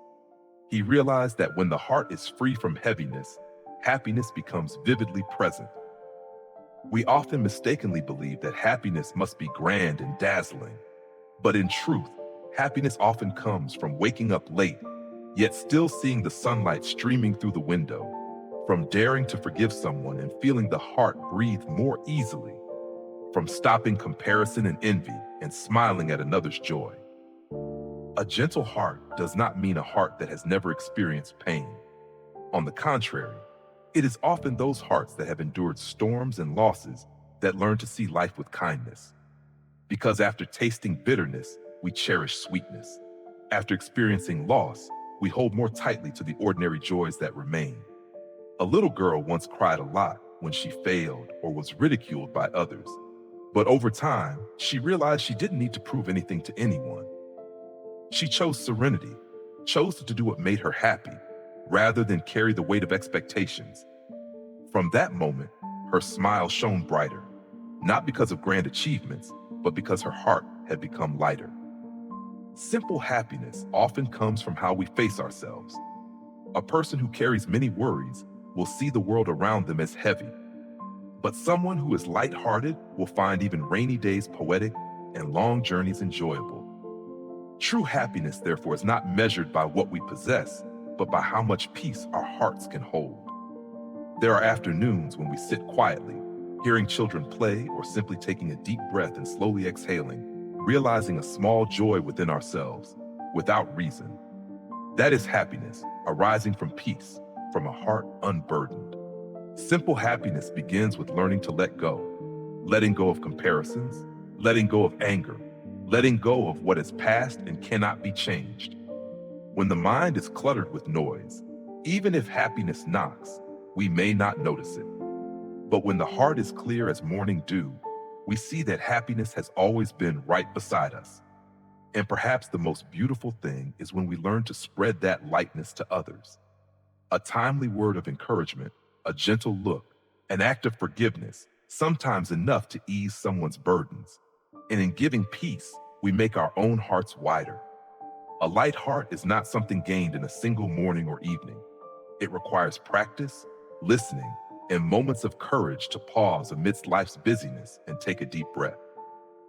He realized that when the heart is free from heaviness, happiness becomes vividly present. We often mistakenly believe that happiness must be grand and dazzling. But in truth, happiness often comes from waking up late, yet still seeing the sunlight streaming through the window, from daring to forgive someone and feeling the heart breathe more easily, from stopping comparison and envy and smiling at another's joy. A gentle heart does not mean a heart that has never experienced pain. On the contrary, it is often those hearts that have endured storms and losses that learn to see life with kindness. Because after tasting bitterness, we cherish sweetness. After experiencing loss, we hold more tightly to the ordinary joys that remain. A little girl once cried a lot when she failed or was ridiculed by others. But over time, she realized she didn't need to prove anything to anyone. She chose serenity, chose to do what made her happy, rather than carry the weight of expectations. From that moment, her smile shone brighter, not because of grand achievements, but because her heart had become lighter. Simple happiness often comes from how we face ourselves. A person who carries many worries will see the world around them as heavy, but someone who is lighthearted will find even rainy days poetic and long journeys enjoyable. True happiness, therefore, is not measured by what we possess, but by how much peace our hearts can hold. There are afternoons when we sit quietly, hearing children play or simply taking a deep breath and slowly exhaling, realizing a small joy within ourselves, without reason. That is happiness, arising from peace, from a heart unburdened. Simple happiness begins with learning to let go, letting go of comparisons, letting go of anger, letting go of what is past and cannot be changed. When the mind is cluttered with noise, even if happiness knocks, we may not notice it. But when the heart is clear as morning dew, we see that happiness has always been right beside us. And perhaps the most beautiful thing is when we learn to spread that lightness to others. A timely word of encouragement, a gentle look, an act of forgiveness, sometimes enough to ease someone's burdens. And in giving peace, we make our own hearts wider. A light heart is not something gained in a single morning or evening. It requires practice, listening, and moments of courage to pause amidst life's busyness and take a deep breath.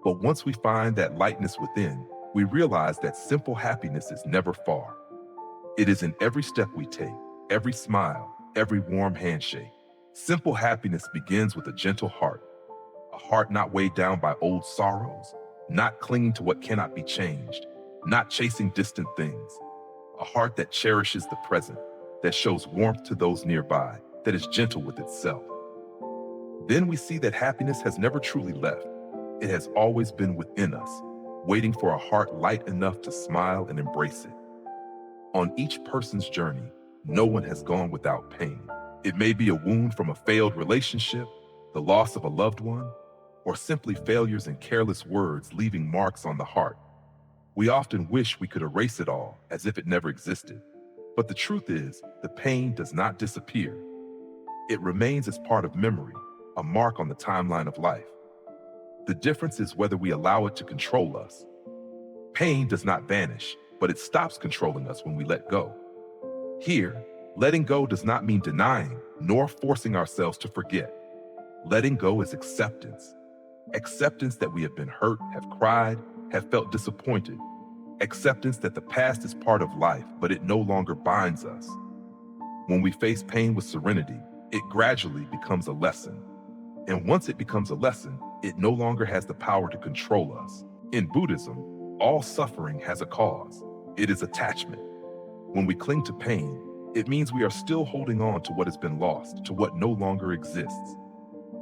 But once we find that lightness within, we realize that simple happiness is never far. It is in every step we take, every smile, every warm handshake. Simple happiness begins with a gentle heart, a heart not weighed down by old sorrows, not clinging to what cannot be changed, not chasing distant things. A heart that cherishes the present, that shows warmth to those nearby, that is gentle with itself. Then we see that happiness has never truly left. It has always been within us, waiting for a heart light enough to smile and embrace it. On each person's journey, no one has gone without pain. It may be a wound from a failed relationship, the loss of a loved one, or simply failures and careless words leaving marks on the heart. We often wish we could erase it all as if it never existed. But the truth is, the pain does not disappear. It remains as part of memory, a mark on the timeline of life. The difference is whether we allow it to control us. Pain does not vanish, but it stops controlling us when we let go. Here, letting go does not mean denying, nor forcing ourselves to forget. Letting go is acceptance. Acceptance that we have been hurt, have cried, have felt disappointed. Acceptance that the past is part of life, but it no longer binds us. When we face pain with serenity, it gradually becomes a lesson. And once it becomes a lesson, it no longer has the power to control us. In Buddhism, all suffering has a cause. It is attachment. When we cling to pain, it means we are still holding on to what has been lost, to what no longer exists.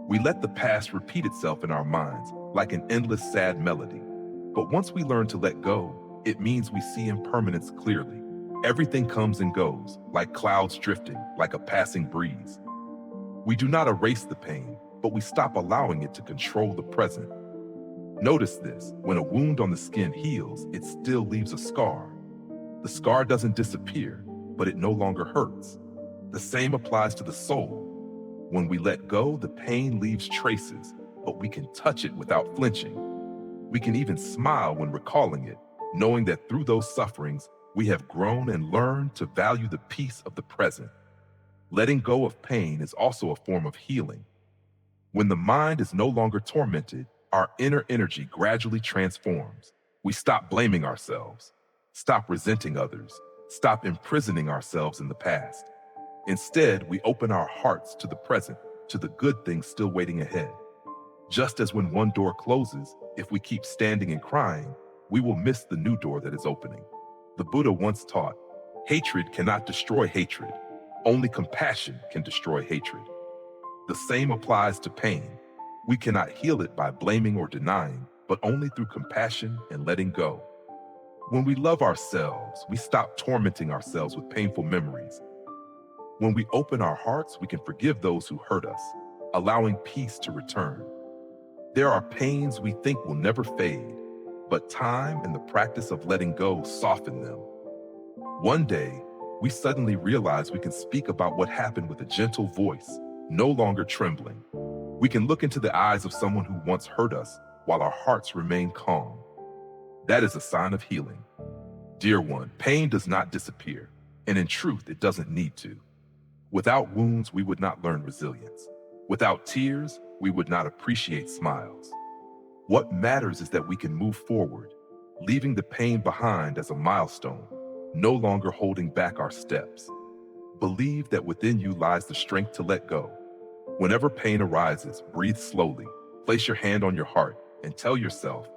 We let the past repeat itself in our minds, like an endless sad melody. But once we learn to let go, it means we see impermanence clearly. Everything comes and goes, like clouds drifting, like a passing breeze. We do not erase the pain, but we stop allowing it to control the present. Notice this, when a wound on the skin heals, it still leaves a scar. The scar doesn't disappear, but it no longer hurts. The same applies to the soul. When we let go, the pain leaves traces, but we can touch it without flinching. We can even smile when recalling it, knowing that through those sufferings, we have grown and learned to value the peace of the present. Letting go of pain is also a form of healing. When the mind is no longer tormented, our inner energy gradually transforms. We stop blaming ourselves, stop resenting others, stop imprisoning ourselves in the past. Instead, we open our hearts to the present, to the good things still waiting ahead. Just as when one door closes, if we keep standing and crying, we will miss the new door that is opening. The Buddha once taught, hatred cannot destroy hatred. Only compassion can destroy hatred. The same applies to pain. We cannot heal it by blaming or denying, but only through compassion and letting go. When we love ourselves, we stop tormenting ourselves with painful memories. When we open our hearts, we can forgive those who hurt us, allowing peace to return. There are pains we think will never fade, but time and the practice of letting go soften them. One day, we suddenly realize we can speak about what happened with a gentle voice, no longer trembling. We can look into the eyes of someone who once hurt us while our hearts remain calm. That is a sign of healing. Dear one, pain does not disappear, and in truth, it doesn't need to. Without wounds, we would not learn resilience. Without tears, we would not appreciate smiles. What matters is that we can move forward, leaving the pain behind as a milestone, no longer holding back our steps. Believe that within you lies the strength to let go. Whenever pain arises, breathe slowly, place your hand on your heart, and tell yourself,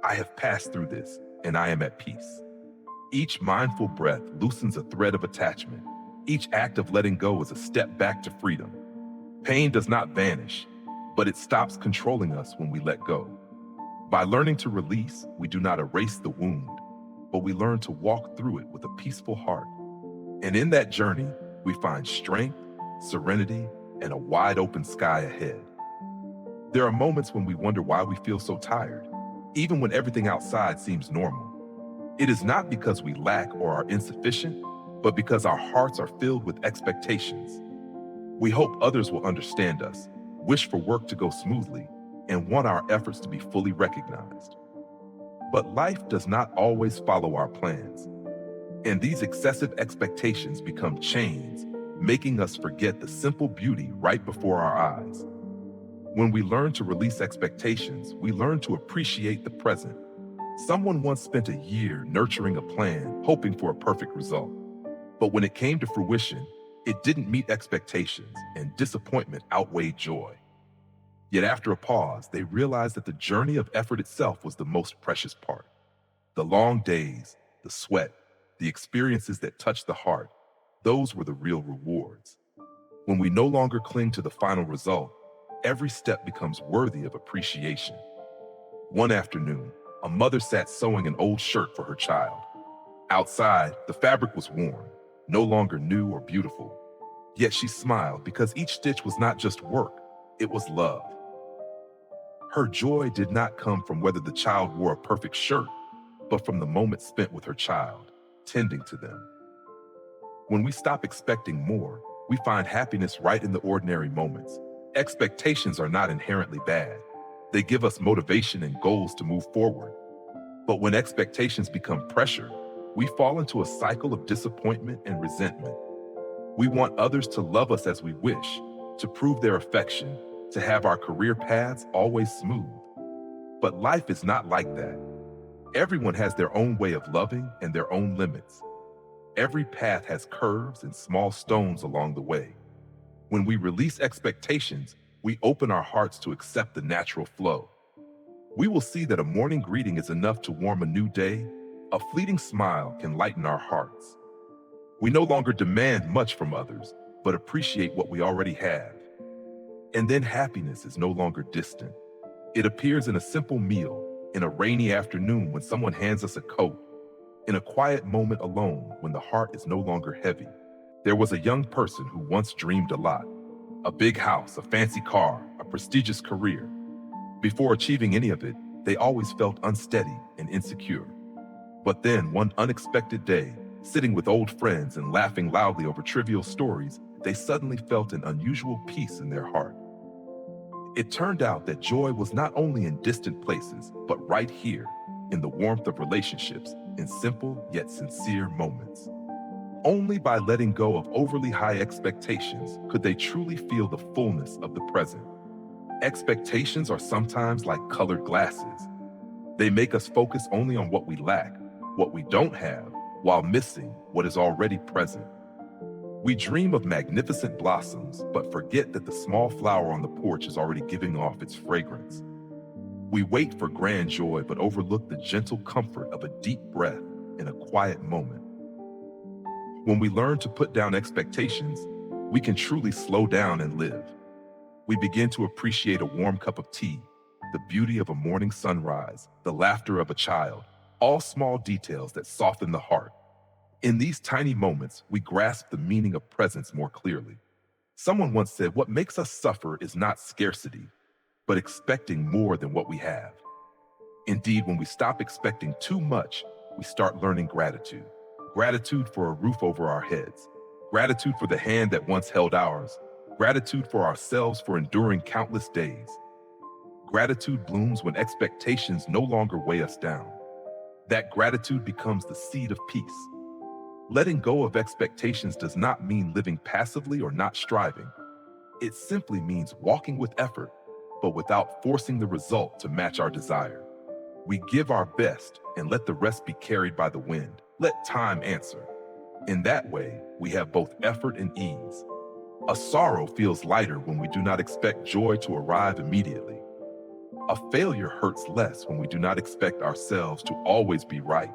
I have passed through this, and I am at peace. Each mindful breath loosens a thread of attachment. Each act of letting go is a step back to freedom. Pain does not vanish, but it stops controlling us when we let go. By learning to release, we do not erase the wound, but we learn to walk through it with a peaceful heart. And in that journey, we find strength, serenity, and a wide open sky ahead. There are moments when we wonder why we feel so tired, even when everything outside seems normal. It is not because we lack or are insufficient, but because our hearts are filled with expectations. We hope others will understand us, wish for work to go smoothly, and want our efforts to be fully recognized. But life does not always follow our plans, and these excessive expectations become chains, making us forget the simple beauty right before our eyes. When we learn to release expectations, we learn to appreciate the present. Someone once spent a year nurturing a plan, hoping for a perfect result. But when it came to fruition, it didn't meet expectations, and disappointment outweighed joy. Yet after a pause, they realized that the journey of effort itself was the most precious part. The long days, the sweat, the experiences that touched the heart, those were the real rewards. When we no longer cling to the final result, every step becomes worthy of appreciation. One afternoon, a mother sat sewing an old shirt for her child. Outside, the fabric was worn, no longer new or beautiful. Yet she smiled because each stitch was not just work, it was love. Her joy did not come from whether the child wore a perfect shirt, but from the moment spent with her child, tending to them. When we stop expecting more, we find happiness right in the ordinary moments. Expectations are not inherently bad. They give us motivation and goals to move forward. But when expectations become pressure, we fall into a cycle of disappointment and resentment. We want others to love us as we wish, to prove their affection, to have our career paths always smooth. But life is not like that. Everyone has their own way of loving and their own limits. Every path has curves and small stones along the way. When we release expectations, we open our hearts to accept the natural flow. We will see that a morning greeting is enough to warm a new day. A fleeting smile can lighten our hearts. We no longer demand much from others, but appreciate what we already have. And then happiness is no longer distant. It appears in a simple meal, in a rainy afternoon when someone hands us a coat, in a quiet moment alone when the heart is no longer heavy. There was a young person who once dreamed a lot. A big house, a fancy car, a prestigious career. Before achieving any of it, they always felt unsteady and insecure. But then, one unexpected day, sitting with old friends and laughing loudly over trivial stories, they suddenly felt an unusual peace in their heart. It turned out that joy was not only in distant places, but right here, in the warmth of relationships, in simple yet sincere moments. Only by letting go of overly high expectations could they truly feel the fullness of the present. Expectations are sometimes like colored glasses. They make us focus only on what we lack, what we don't have, while missing what is already present. We dream of magnificent blossoms, but forget that the small flower on the porch is already giving off its fragrance. We wait for grand joy, but overlook the gentle comfort of a deep breath in a quiet moment. When we learn to put down expectations, we can truly slow down and live. We begin to appreciate a warm cup of tea, the beauty of a morning sunrise, the laughter of a child, all small details that soften the heart. In these tiny moments, we grasp the meaning of presence more clearly. Someone once said, what makes us suffer is not scarcity, but expecting more than what we have. Indeed, when we stop expecting too much, we start learning gratitude. Gratitude for a roof over our heads, gratitude for the hand that once held ours, gratitude for ourselves for enduring countless days. Gratitude blooms when expectations no longer weigh us down. That gratitude becomes the seed of peace. Letting go of expectations does not mean living passively or not striving. It simply means walking with effort, but without forcing the result to match our desire. We give our best and let the rest be carried by the wind. Let time answer. In that way, we have both effort and ease. A sorrow feels lighter when we do not expect joy to arrive immediately. A failure hurts less when we do not expect ourselves to always be right.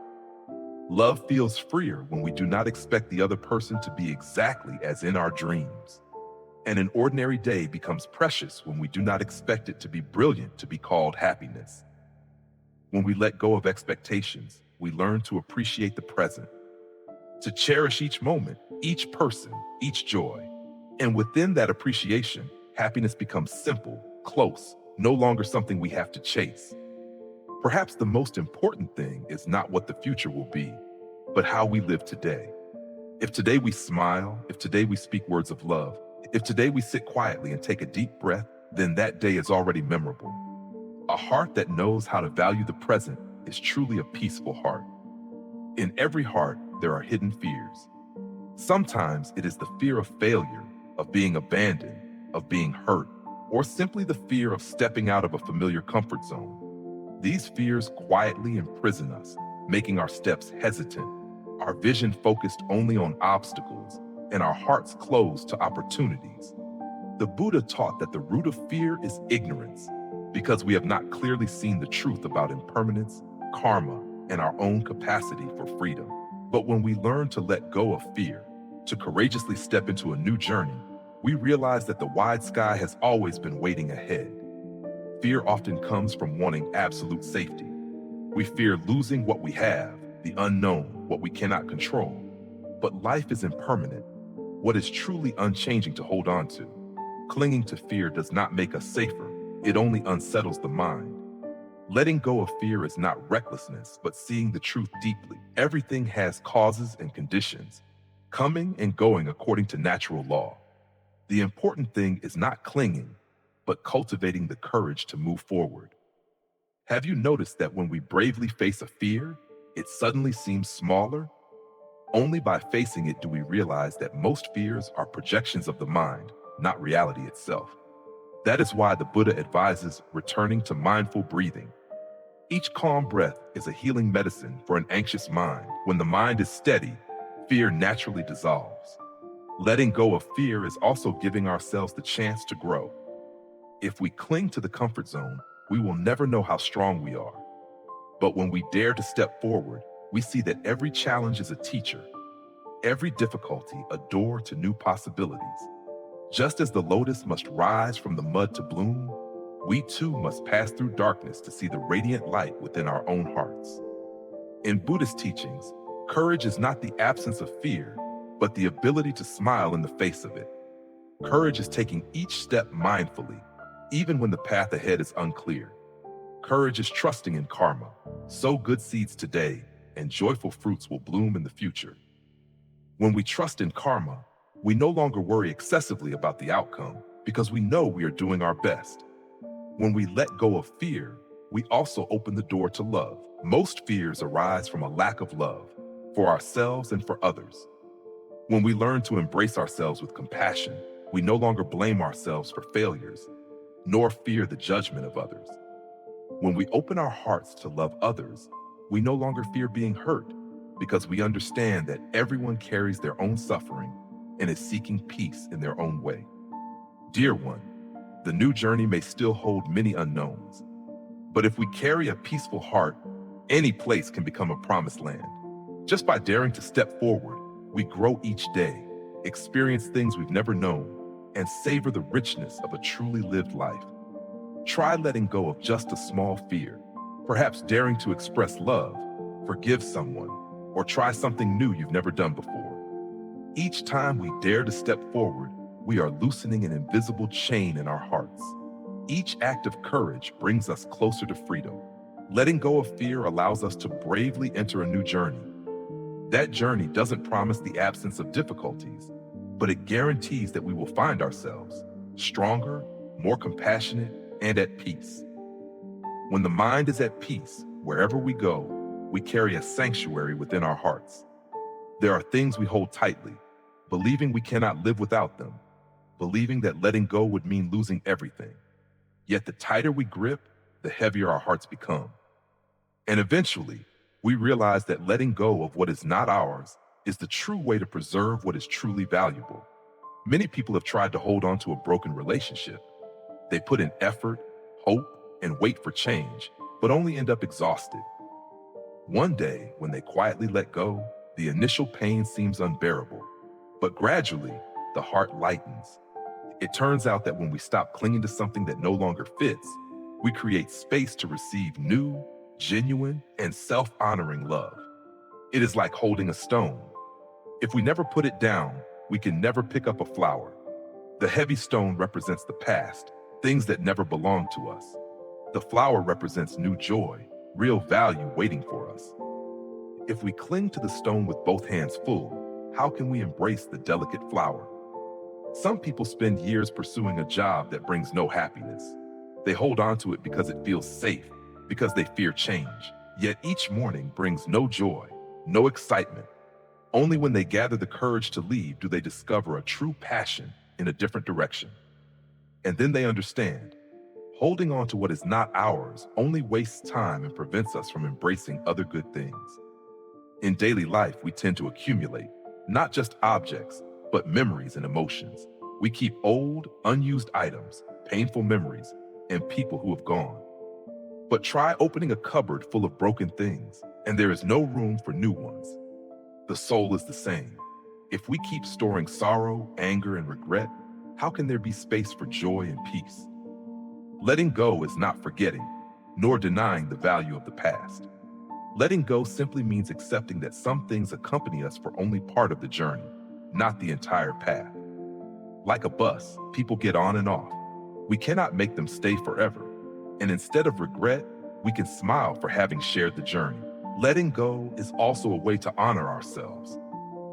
Love feels freer when we do not expect the other person to be exactly as in our dreams. And an ordinary day becomes precious when we do not expect it to be brilliant to be called happiness. When we let go of expectations, we learn to appreciate the present, to cherish each moment, each person, each joy. And within that appreciation, happiness becomes simple, close, no longer something we have to chase. Perhaps the most important thing is not what the future will be, but how we live today. If today we smile, if today we speak words of love, if today we sit quietly and take a deep breath, then that day is already memorable. A heart that knows how to value the present is truly a peaceful heart. In every heart, there are hidden fears. Sometimes it is the fear of failure, of being abandoned, of being hurt, or simply the fear of stepping out of a familiar comfort zone. These fears quietly imprison us, making our steps hesitant, our vision focused only on obstacles, and our hearts closed to opportunities. The Buddha taught that the root of fear is ignorance, because we have not clearly seen the truth about impermanence, karma, and our own capacity for freedom. But when we learn to let go of fear, to courageously step into a new journey, we realize that the wide sky has always been waiting ahead. Fear often comes from wanting absolute safety. We fear losing what we have, the unknown, what we cannot control. But life is impermanent, what is truly unchanging to hold on to. Clinging to fear does not make us safer, it only unsettles the mind. Letting go of fear is not recklessness, but seeing the truth deeply. Everything has causes and conditions, coming and going according to natural law. The important thing is not clinging, but cultivating the courage to move forward. Have you noticed that when we bravely face a fear, it suddenly seems smaller? Only by facing it do we realize that most fears are projections of the mind, not reality itself. That is why the Buddha advises returning to mindful breathing. Each calm breath is a healing medicine for an anxious mind. When the mind is steady, fear naturally dissolves. Letting go of fear is also giving ourselves the chance to grow. If we cling to the comfort zone, we will never know how strong we are. But when we dare to step forward, we see that every challenge is a teacher, every difficulty a door to new possibilities. Just as the lotus must rise from the mud to bloom, we too must pass through darkness to see the radiant light within our own hearts. In Buddhist teachings, courage is not the absence of fear, but the ability to smile in the face of it. Courage is taking each step mindfully, even when the path ahead is unclear. Courage is trusting in karma. Sow good seeds today, and joyful fruits will bloom in the future. When we trust in karma, we no longer worry excessively about the outcome because we know we are doing our best. When we let go of fear, we also open the door to love. Most fears arise from a lack of love, for ourselves and for others. When we learn to embrace ourselves with compassion, we no longer blame ourselves for failures, nor fear the judgment of others. When we open our hearts to love others, we no longer fear being hurt because we understand that everyone carries their own suffering and is seeking peace in their own way. Dear one, the new journey may still hold many unknowns, but if we carry a peaceful heart, any place can become a promised land. Just by daring to step forward, we grow each day, experience things we've never known, and savor the richness of a truly lived life. Try letting go of just a small fear, perhaps daring to express love, forgive someone, or try something new you've never done before. Each time we dare to step forward, we are loosening an invisible chain in our hearts. Each act of courage brings us closer to freedom. Letting go of fear allows us to bravely enter a new journey. That journey doesn't promise the absence of difficulties, but it guarantees that we will find ourselves stronger, more compassionate, and at peace. When the mind is at peace, wherever we go, we carry a sanctuary within our hearts. There are things we hold tightly, believing we cannot live without them, believing that letting go would mean losing everything. Yet the tighter we grip, the heavier our hearts become. And eventually, we realize that letting go of what is not ours is the true way to preserve what is truly valuable. Many people have tried to hold on to a broken relationship. They put in effort, hope, and wait for change, but only end up exhausted. One day, when they quietly let go, the initial pain seems unbearable, but gradually, the heart lightens. It turns out that when we stop clinging to something that no longer fits, we create space to receive new, genuine, and self-honoring love. It is like holding a stone. If we never put it down, we can never pick up a flower. The heavy stone represents the past, things that never belonged to us. The flower represents new joy, real value waiting for us. If we cling to the stone with both hands full, how can we embrace the delicate flower? Some people spend years pursuing a job that brings no happiness. They hold on to it because it feels safe, because they fear change. Yet each morning brings no joy, no excitement. Only when they gather the courage to leave do they discover a true passion in a different direction. And then they understand, holding on to what is not ours only wastes time and prevents us from embracing other good things. In daily life, we tend to accumulate, not just objects, but memories and emotions. We keep old, unused items, painful memories, and people who have gone. But try opening a cupboard full of broken things, and there is no room for new ones. The soul is the same. If we keep storing sorrow, anger, and regret, how can there be space for joy and peace? Letting go is not forgetting, nor denying the value of the past. Letting go simply means accepting that some things accompany us for only part of the journey, not the entire path. Like a bus, people get on and off. We cannot make them stay forever. And instead of regret, we can smile for having shared the journey. Letting go is also a way to honor ourselves.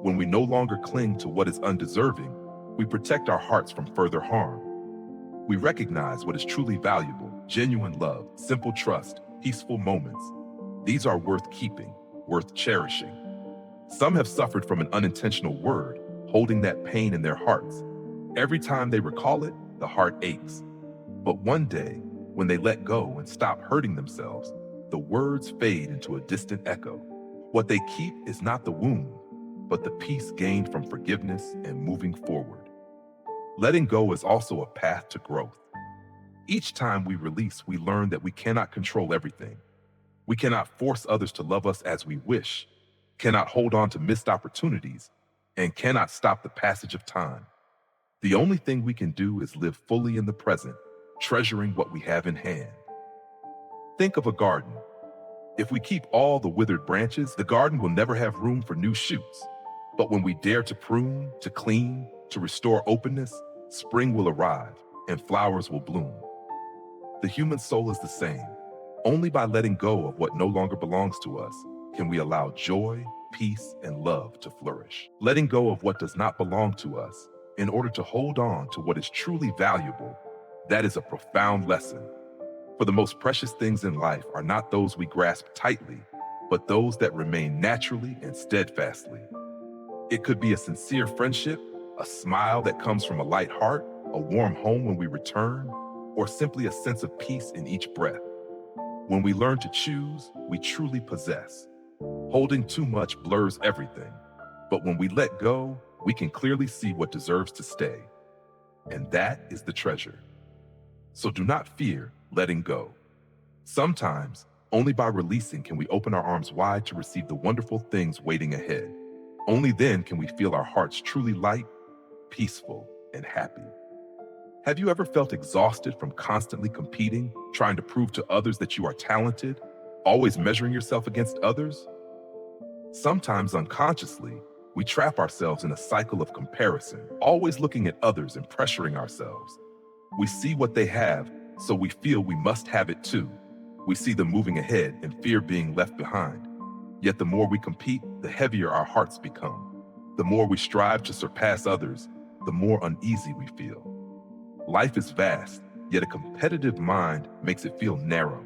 When we no longer cling to what is undeserving, we protect our hearts from further harm. We recognize what is truly valuable: genuine love, simple trust, peaceful moments. These are worth keeping, worth cherishing. Some have suffered from an unintentional word, holding that pain in their hearts. Every time they recall it, the heart aches. But one day, when they let go and stop hurting themselves, the words fade into a distant echo. What they keep is not the wound, but the peace gained from forgiveness and moving forward. Letting go is also a path to growth. Each time we release, we learn that we cannot control everything. We cannot force others to love us as we wish, cannot hold on to missed opportunities, and cannot stop the passage of time. The only thing we can do is live fully in the present, treasuring what we have in hand. Think of a garden. If we keep all the withered branches, the garden will never have room for new shoots. But when we dare to prune, to clean, to restore openness, spring will arrive and flowers will bloom. The human soul is the same. Only by letting go of what no longer belongs to us can we allow joy, peace, and love to flourish. Letting go of what does not belong to us in order to hold on to what is truly valuable, that is a profound lesson. For the most precious things in life are not those we grasp tightly, but those that remain naturally and steadfastly. It could be a sincere friendship, a smile that comes from a light heart, a warm home when we return, or simply a sense of peace in each breath. When we learn to choose, we truly possess. Holding too much blurs everything, but when we let go, we can clearly see what deserves to stay. And that is the treasure. So do not fear letting go. Sometimes, only by releasing can we open our arms wide to receive the wonderful things waiting ahead. Only then can we feel our hearts truly light, peaceful, and happy. Have you ever felt exhausted from constantly competing, trying to prove to others that you are talented, always measuring yourself against others? Sometimes unconsciously, we trap ourselves in a cycle of comparison, always looking at others and pressuring ourselves. We see what they have, so we feel we must have it too. We see them moving ahead and fear being left behind. Yet the more we compete, the heavier our hearts become. The more we strive to surpass others, the more uneasy we feel. Life is vast, yet a competitive mind makes it feel narrow.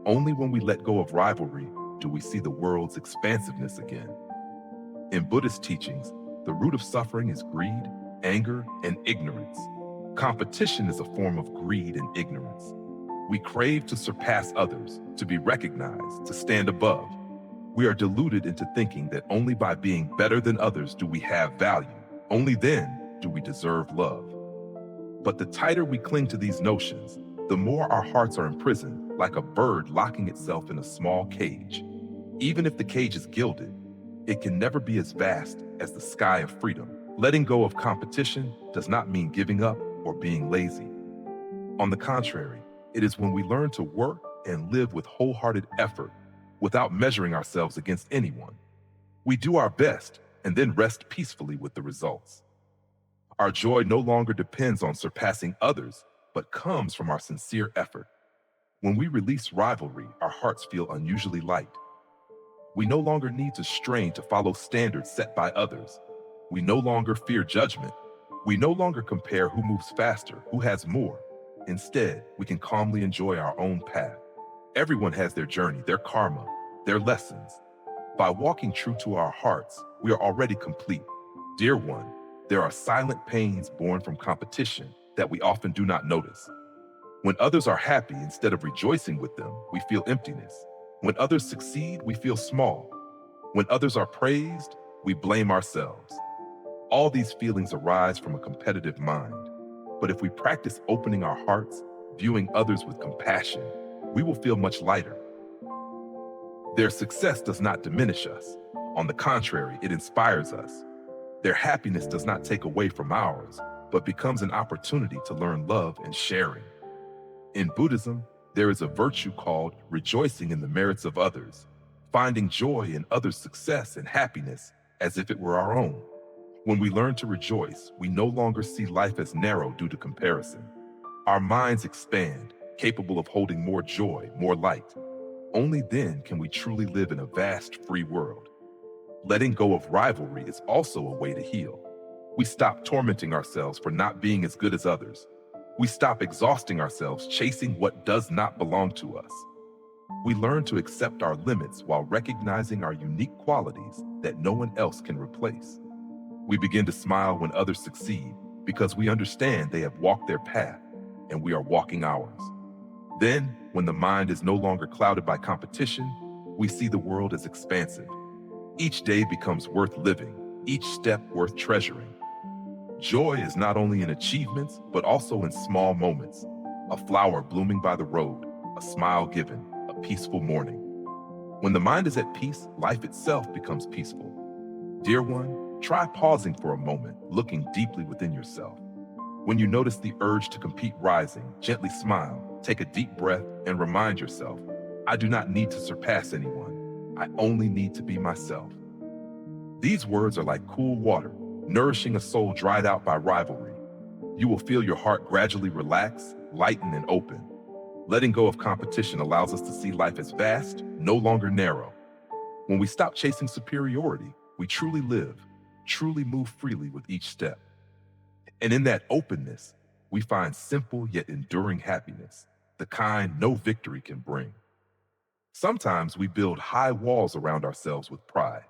Only when we let go of rivalry do we see the world's expansiveness again. In Buddhist teachings, the root of suffering is greed, anger, and ignorance. Competition is a form of greed and ignorance. We crave to surpass others, to be recognized, to stand above. We are deluded into thinking that only by being better than others do we have value. Only then do we deserve love. But the tighter we cling to these notions, the more our hearts are imprisoned, like a bird locking itself in a small cage. Even if the cage is gilded, it can never be as vast as the sky of freedom. Letting go of competition does not mean giving up or being lazy. On the contrary, it is when we learn to work and live with wholehearted effort without measuring ourselves against anyone. We do our best and then rest peacefully with the results. Our joy no longer depends on surpassing others, but comes from our sincere effort. When we release rivalry, our hearts feel unusually light. We no longer need to strain to follow standards set by others. We no longer fear judgment. We no longer compare who moves faster, who has more. Instead, we can calmly enjoy our own path. Everyone has their journey, their karma, their lessons. By walking true to our hearts, we are already complete. Dear one, there are silent pains born from competition that we often do not notice. When others are happy, instead of rejoicing with them, we feel emptiness. When others succeed, we feel small. When others are praised, we blame ourselves. All these feelings arise from a competitive mind. But if we practice opening our hearts, viewing others with compassion, we will feel much lighter. Their success does not diminish us. On the contrary, it inspires us. Their happiness does not take away from ours, but becomes an opportunity to learn love and sharing. In Buddhism, there is a virtue called rejoicing in the merits of others, finding joy in others' success and happiness as if it were our own. When we learn to rejoice, we no longer see life as narrow due to comparison. Our minds expand, capable of holding more joy, more light. Only then can we truly live in a vast, free world. Letting go of rivalry is also a way to heal. We stop tormenting ourselves for not being as good as others. We stop exhausting ourselves chasing what does not belong to us. We learn to accept our limits while recognizing our unique qualities that no one else can replace. We begin to smile when others succeed because we understand they have walked their path and we are walking ours. Then, when the mind is no longer clouded by competition, we see the world as expansive. Each day becomes worth living, each step worth treasuring. Joy is not only in achievements, but also in small moments. A flower blooming by the road, a smile given, a peaceful morning. When the mind is at peace, life itself becomes peaceful. Dear one, try pausing for a moment, looking deeply within yourself. When you notice the urge to compete rising, gently smile, take a deep breath, and remind yourself, I do not need to surpass anyone. I only need to be myself. These words are like cool water, nourishing a soul dried out by rivalry. You will feel your heart gradually relax, lighten, and open. Letting go of competition allows us to see life as vast, no longer narrow. When we stop chasing superiority, we truly live, truly move freely with each step. And in that openness, we find simple yet enduring happiness, the kind no victory can bring. Sometimes we build high walls around ourselves with pride.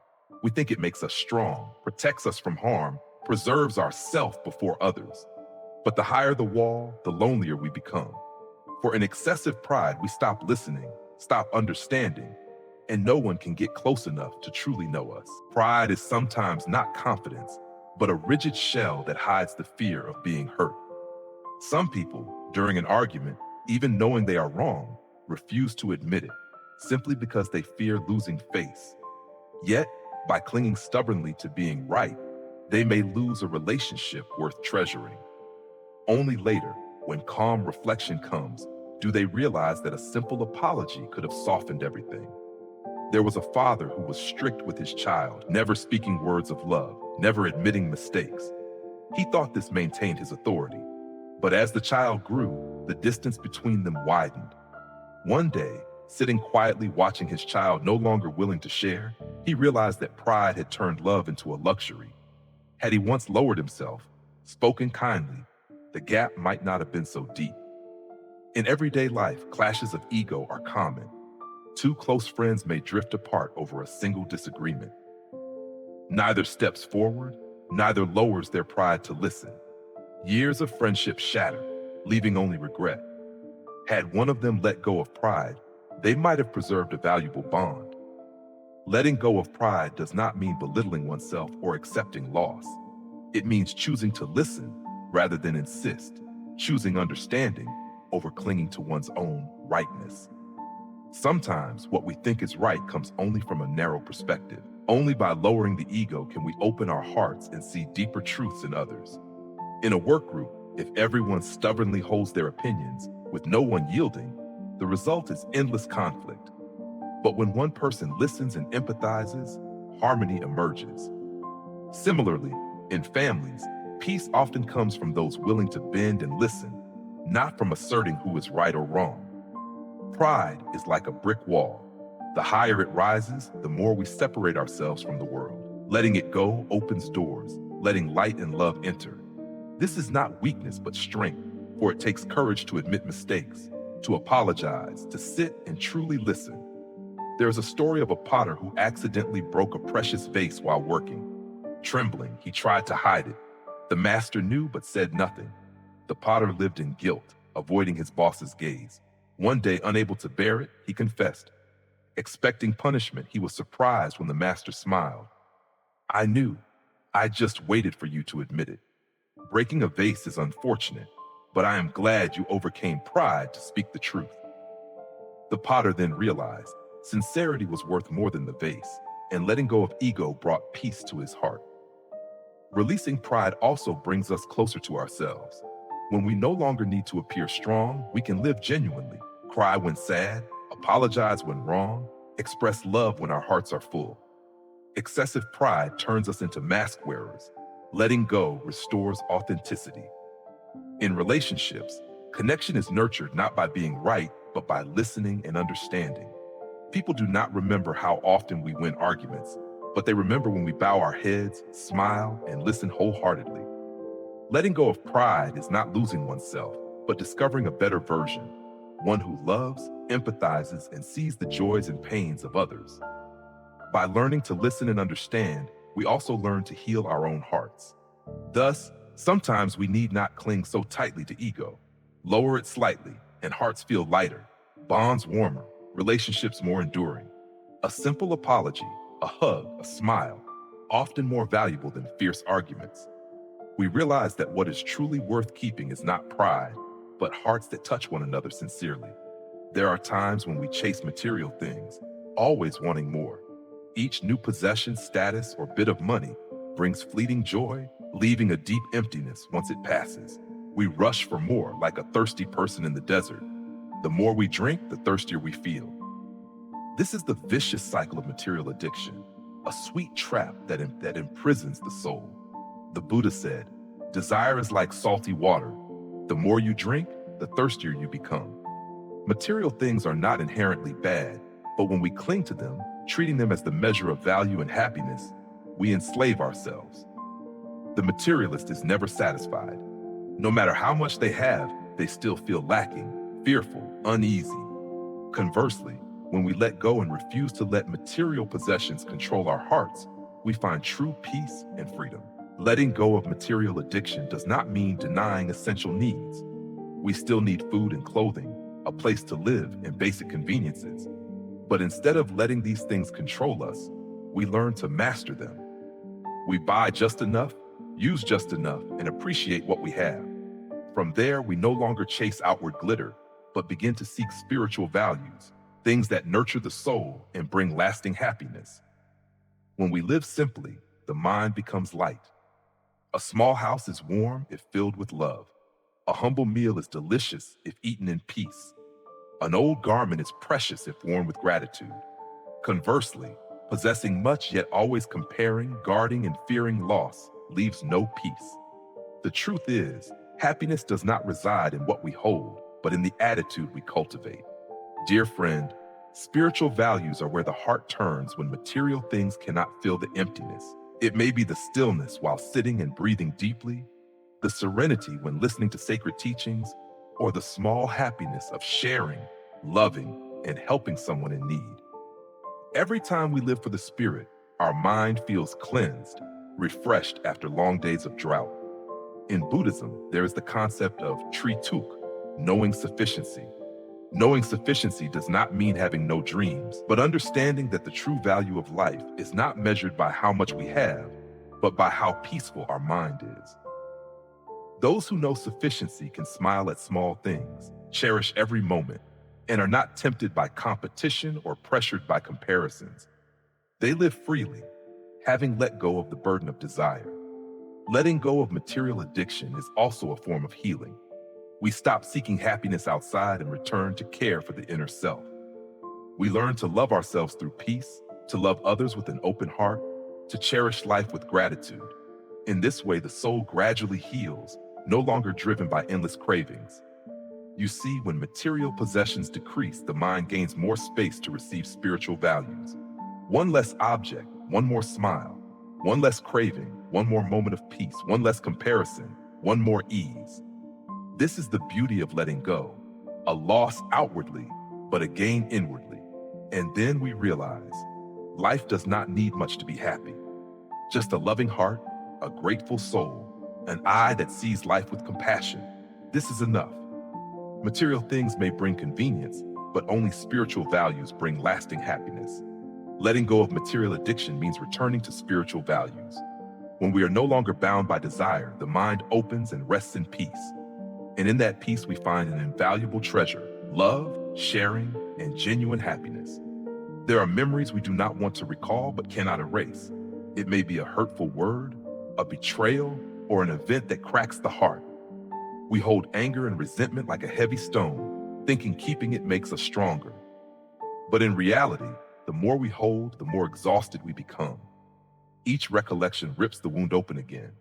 We think it makes us strong, protects us from harm, preserves our self before others. But the higher the wall, the lonelier we become. For in excessive pride, we stop listening, stop understanding, and no one can get close enough to truly know us. Pride is sometimes not confidence, but a rigid shell that hides the fear of being hurt. Some people, during an argument, even knowing they are wrong, refuse to admit it, simply because they fear losing face. Yet, by clinging stubbornly to being right, they may lose a relationship worth treasuring. Only later, when calm reflection comes, do they realize that a simple apology could have softened everything. There was a father who was strict with his child, never speaking words of love, never admitting mistakes. He thought this maintained his authority. But as the child grew, the distance between them widened. One day, sitting quietly watching his child no longer willing to share, he realized that pride had turned love into a luxury. Had he once lowered himself, spoken kindly, the gap might not have been so deep. In everyday life, clashes of ego are common. Two close friends may drift apart over a single disagreement. Neither steps forward, neither lowers their pride to listen. Years of friendship shatter, leaving only regret. Had one of them let go of pride, they might have preserved a valuable bond. Letting go of pride does not mean belittling oneself or accepting loss. It means choosing to listen rather than insist, choosing understanding over clinging to one's own rightness. Sometimes what we think is right comes only from a narrow perspective. Only by lowering the ego can we open our hearts and see deeper truths in others. In a work group, if everyone stubbornly holds their opinions, with no one yielding, the result is endless conflict. But when one person listens and empathizes, harmony emerges. Similarly, in families, peace often comes from those willing to bend and listen, not from asserting who is right or wrong. Pride is like a brick wall. The higher it rises, the more we separate ourselves from the world. Letting it go opens doors, letting light and love enter. This is not weakness but strength, for it takes courage to admit mistakes, to apologize, to sit and truly listen. There is a story of a potter who accidentally broke a precious vase while working. Trembling, he tried to hide it. The master knew but said nothing. The potter lived in guilt, avoiding his boss's gaze. One day, unable to bear it, he confessed. Expecting punishment, he was surprised when the master smiled. "I knew. I just waited for you to admit it. Breaking a vase is unfortunate, but I am glad you overcame pride to speak the truth." The potter then realized sincerity was worth more than the vase, and letting go of ego brought peace to his heart. Releasing pride also brings us closer to ourselves. When we no longer need to appear strong, we can live genuinely, cry when sad, apologize when wrong, express love when our hearts are full. Excessive pride turns us into mask wearers. Letting go restores authenticity. In relationships, connection is nurtured not by being right, but by listening and understanding. People do not remember how often we win arguments, but they remember when we bow our heads, smile, and listen wholeheartedly. Letting go of pride is not losing oneself, but discovering a better version, one who loves, empathizes, and sees the joys and pains of others. By learning to listen and understand, we also learn to heal our own hearts. Thus, sometimes we need not cling so tightly to ego. Lower it slightly, and hearts feel lighter, bonds warmer, relationships more enduring. A simple apology, a hug, a smile, often more valuable than fierce arguments. We realize that what is truly worth keeping is not pride, but hearts that touch one another sincerely. There are times when we chase material things, always wanting more. Each new possession, status, or bit of money brings fleeting joy, leaving a deep emptiness once it passes. We rush for more like a thirsty person in the desert. The more we drink, the thirstier we feel. This is the vicious cycle of material addiction, a sweet trap that imprisons the soul. The Buddha said, "Desire is like salty water. The more you drink, the thirstier you become." Material things are not inherently bad, but when we cling to them, treating them as the measure of value and happiness, we enslave ourselves. The materialist is never satisfied. No matter how much they have, they still feel lacking, fearful, uneasy. Conversely, when we let go and refuse to let material possessions control our hearts, we find true peace and freedom. Letting go of material addiction does not mean denying essential needs. We still need food and clothing, a place to live, and basic conveniences. But instead of letting these things control us, we learn to master them. We buy just enough, use just enough, and appreciate what we have. From there, we no longer chase outward glitter, but begin to seek spiritual values, things that nurture the soul and bring lasting happiness. When we live simply, the mind becomes light. A small house is warm if filled with love. A humble meal is delicious if eaten in peace. An old garment is precious if worn with gratitude. Conversely, possessing much yet always comparing, guarding, and fearing loss leaves no peace. The truth is, happiness does not reside in what we hold, but in the attitude we cultivate. Dear friend, spiritual values are where the heart turns when material things cannot fill the emptiness. It may be the stillness while sitting and breathing deeply, the serenity when listening to sacred teachings, or the small happiness of sharing, loving, and helping someone in need. Every time we live for the spirit, our mind feels cleansed, refreshed after long days of drought. In Buddhism, there is the concept of trituk, knowing sufficiency. Knowing sufficiency does not mean having no dreams, but understanding that the true value of life is not measured by how much we have, but by how peaceful our mind is. Those who know sufficiency can smile at small things, cherish every moment, and are not tempted by competition or pressured by comparisons. They live freely, having let go of the burden of desire. Letting go of material addiction is also a form of healing. We stop seeking happiness outside and return to care for the inner self. We learn to love ourselves through peace, to love others with an open heart, to cherish life with gratitude. In this way, the soul gradually heals, no longer driven by endless cravings. You see, when material possessions decrease, the mind gains more space to receive spiritual values. One less object, one more smile, one less craving, one more moment of peace, one less comparison, one more ease. This is the beauty of letting go, a loss outwardly, but a gain inwardly. And then we realize life does not need much to be happy. Just a loving heart, a grateful soul, an eye that sees life with compassion. This is enough. Material things may bring convenience, but only spiritual values bring lasting happiness. Letting go of material addiction means returning to spiritual values. When we are no longer bound by desire, the mind opens and rests in peace. And in that peace, we find an invaluable treasure: love, sharing, and genuine happiness. There are memories we do not want to recall but cannot erase. It may be a hurtful word, a betrayal, or an event that cracks the heart. We hold anger and resentment like a heavy stone, thinking keeping it makes us stronger. But in reality, the more we hold, the more exhausted we become. Each recollection rips the wound open again.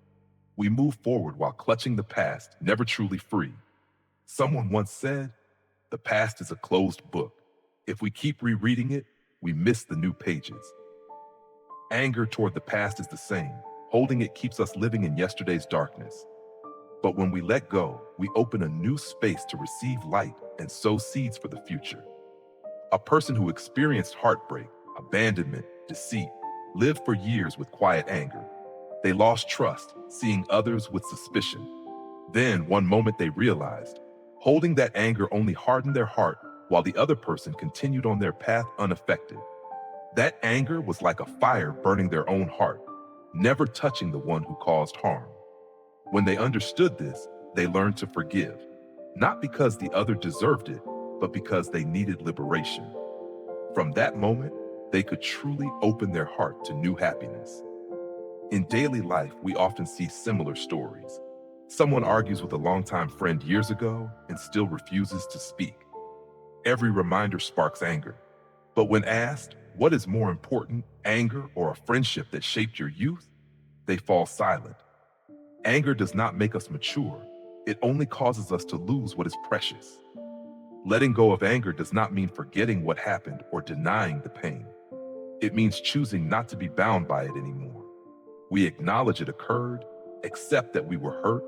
We move forward while clutching the past, never truly free. Someone once said, "The past is a closed book. If we keep rereading it, we miss the new pages." Anger toward the past is the same. Holding it keeps us living in yesterday's darkness. But when we let go, we open a new space to receive light and sow seeds for the future. A person who experienced heartbreak, abandonment, deceit, lived for years with quiet anger. They lost trust, seeing others with suspicion. Then, one moment they realized, holding that anger only hardened their heart while the other person continued on their path unaffected. That anger was like a fire burning their own heart, never touching the one who caused harm. When they understood this, they learned to forgive, not because the other deserved it, but because they needed liberation. From that moment, they could truly open their heart to new happiness. In daily life, we often see similar stories. Someone argues with a longtime friend years ago and still refuses to speak. Every reminder sparks anger. But when asked, what is more important, anger or a friendship that shaped your youth? They fall silent. Anger does not make us mature. It only causes us to lose what is precious. Letting go of anger does not mean forgetting what happened or denying the pain. It means choosing not to be bound by it anymore. We acknowledge it occurred, accept that we were hurt,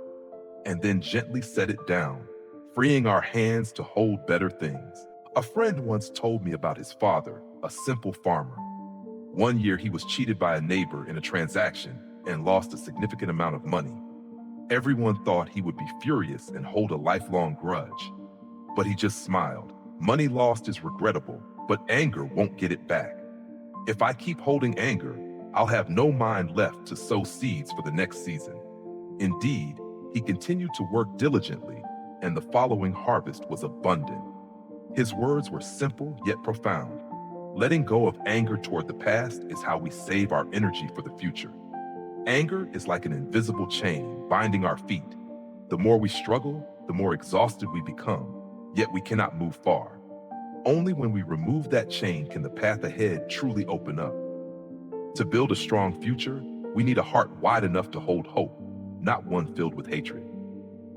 and then gently set it down, freeing our hands to hold better things. A friend once told me about his father, a simple farmer. One year he was cheated by a neighbor in a transaction and lost a significant amount of money. Everyone thought he would be furious and hold a lifelong grudge. But he just smiled. Money lost is regrettable, but anger won't get it back. If I keep holding anger, I'll have no mind left to sow seeds for the next season. Indeed, he continued to work diligently, and the following harvest was abundant. His words were simple yet profound. Letting go of anger toward the past is how we save our energy for the future. Anger is like an invisible chain binding our feet. The more we struggle, the more exhausted we become, yet we cannot move far. Only when we remove that chain can the path ahead truly open up. To build a strong future, we need a heart wide enough to hold hope, not one filled with hatred.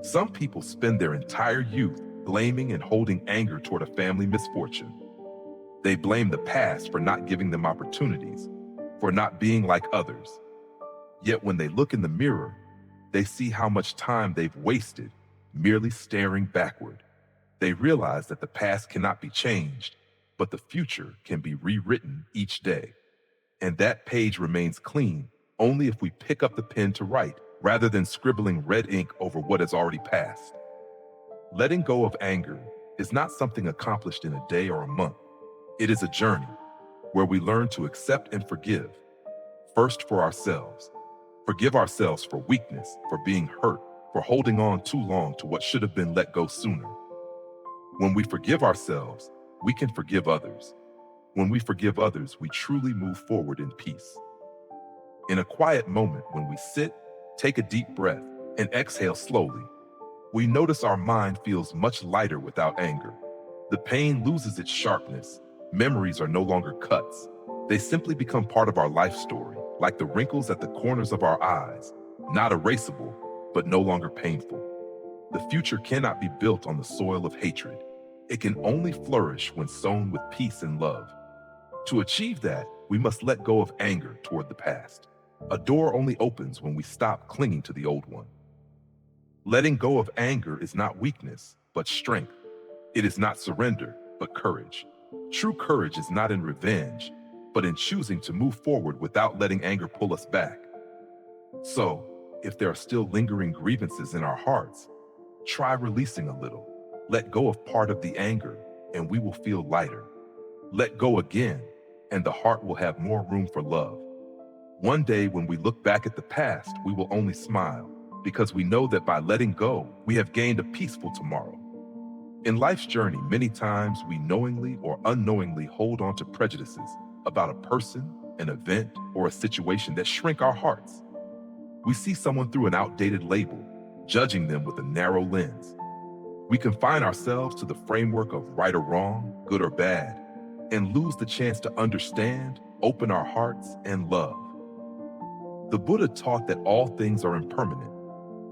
Some people spend their entire youth blaming and holding anger toward a family misfortune. They blame the past for not giving them opportunities, for not being like others. Yet when they look in the mirror, they see how much time they've wasted merely staring backward. They realize that the past cannot be changed, but the future can be rewritten each day. And that page remains clean only if we pick up the pen to write, rather than scribbling red ink over what has already passed. Letting go of anger is not something accomplished in a day or a month. It is a journey where we learn to accept and forgive, first for ourselves. Forgive ourselves for weakness, for being hurt, for holding on too long to what should have been let go sooner. When we forgive ourselves, we can forgive others. When we forgive others, we truly move forward in peace. In a quiet moment, when we sit, take a deep breath, and exhale slowly, we notice our mind feels much lighter without anger. The pain loses its sharpness. Memories are no longer cuts. They simply become part of our life story, like the wrinkles at the corners of our eyes, not erasable, but no longer painful. The future cannot be built on the soil of hatred. It can only flourish when sown with peace and love. To achieve that, we must let go of anger toward the past. A door only opens when we stop clinging to the old one. Letting go of anger is not weakness, but strength. It is not surrender, but courage. True courage is not in revenge, but in choosing to move forward without letting anger pull us back. So, if there are still lingering grievances in our hearts, try releasing a little. Let go of part of the anger, and we will feel lighter. Let go again, and the heart will have more room for love. One day, when we look back at the past, we will only smile, because we know that by letting go, we have gained a peaceful tomorrow. In life's journey, many times we knowingly or unknowingly hold on to prejudices about a person, an event, or a situation that shrink our hearts. We see someone through an outdated label, judging them with a narrow lens. We confine ourselves to the framework of right or wrong, good or bad, and lose the chance to understand, open our hearts, and love. The Buddha taught that all things are impermanent.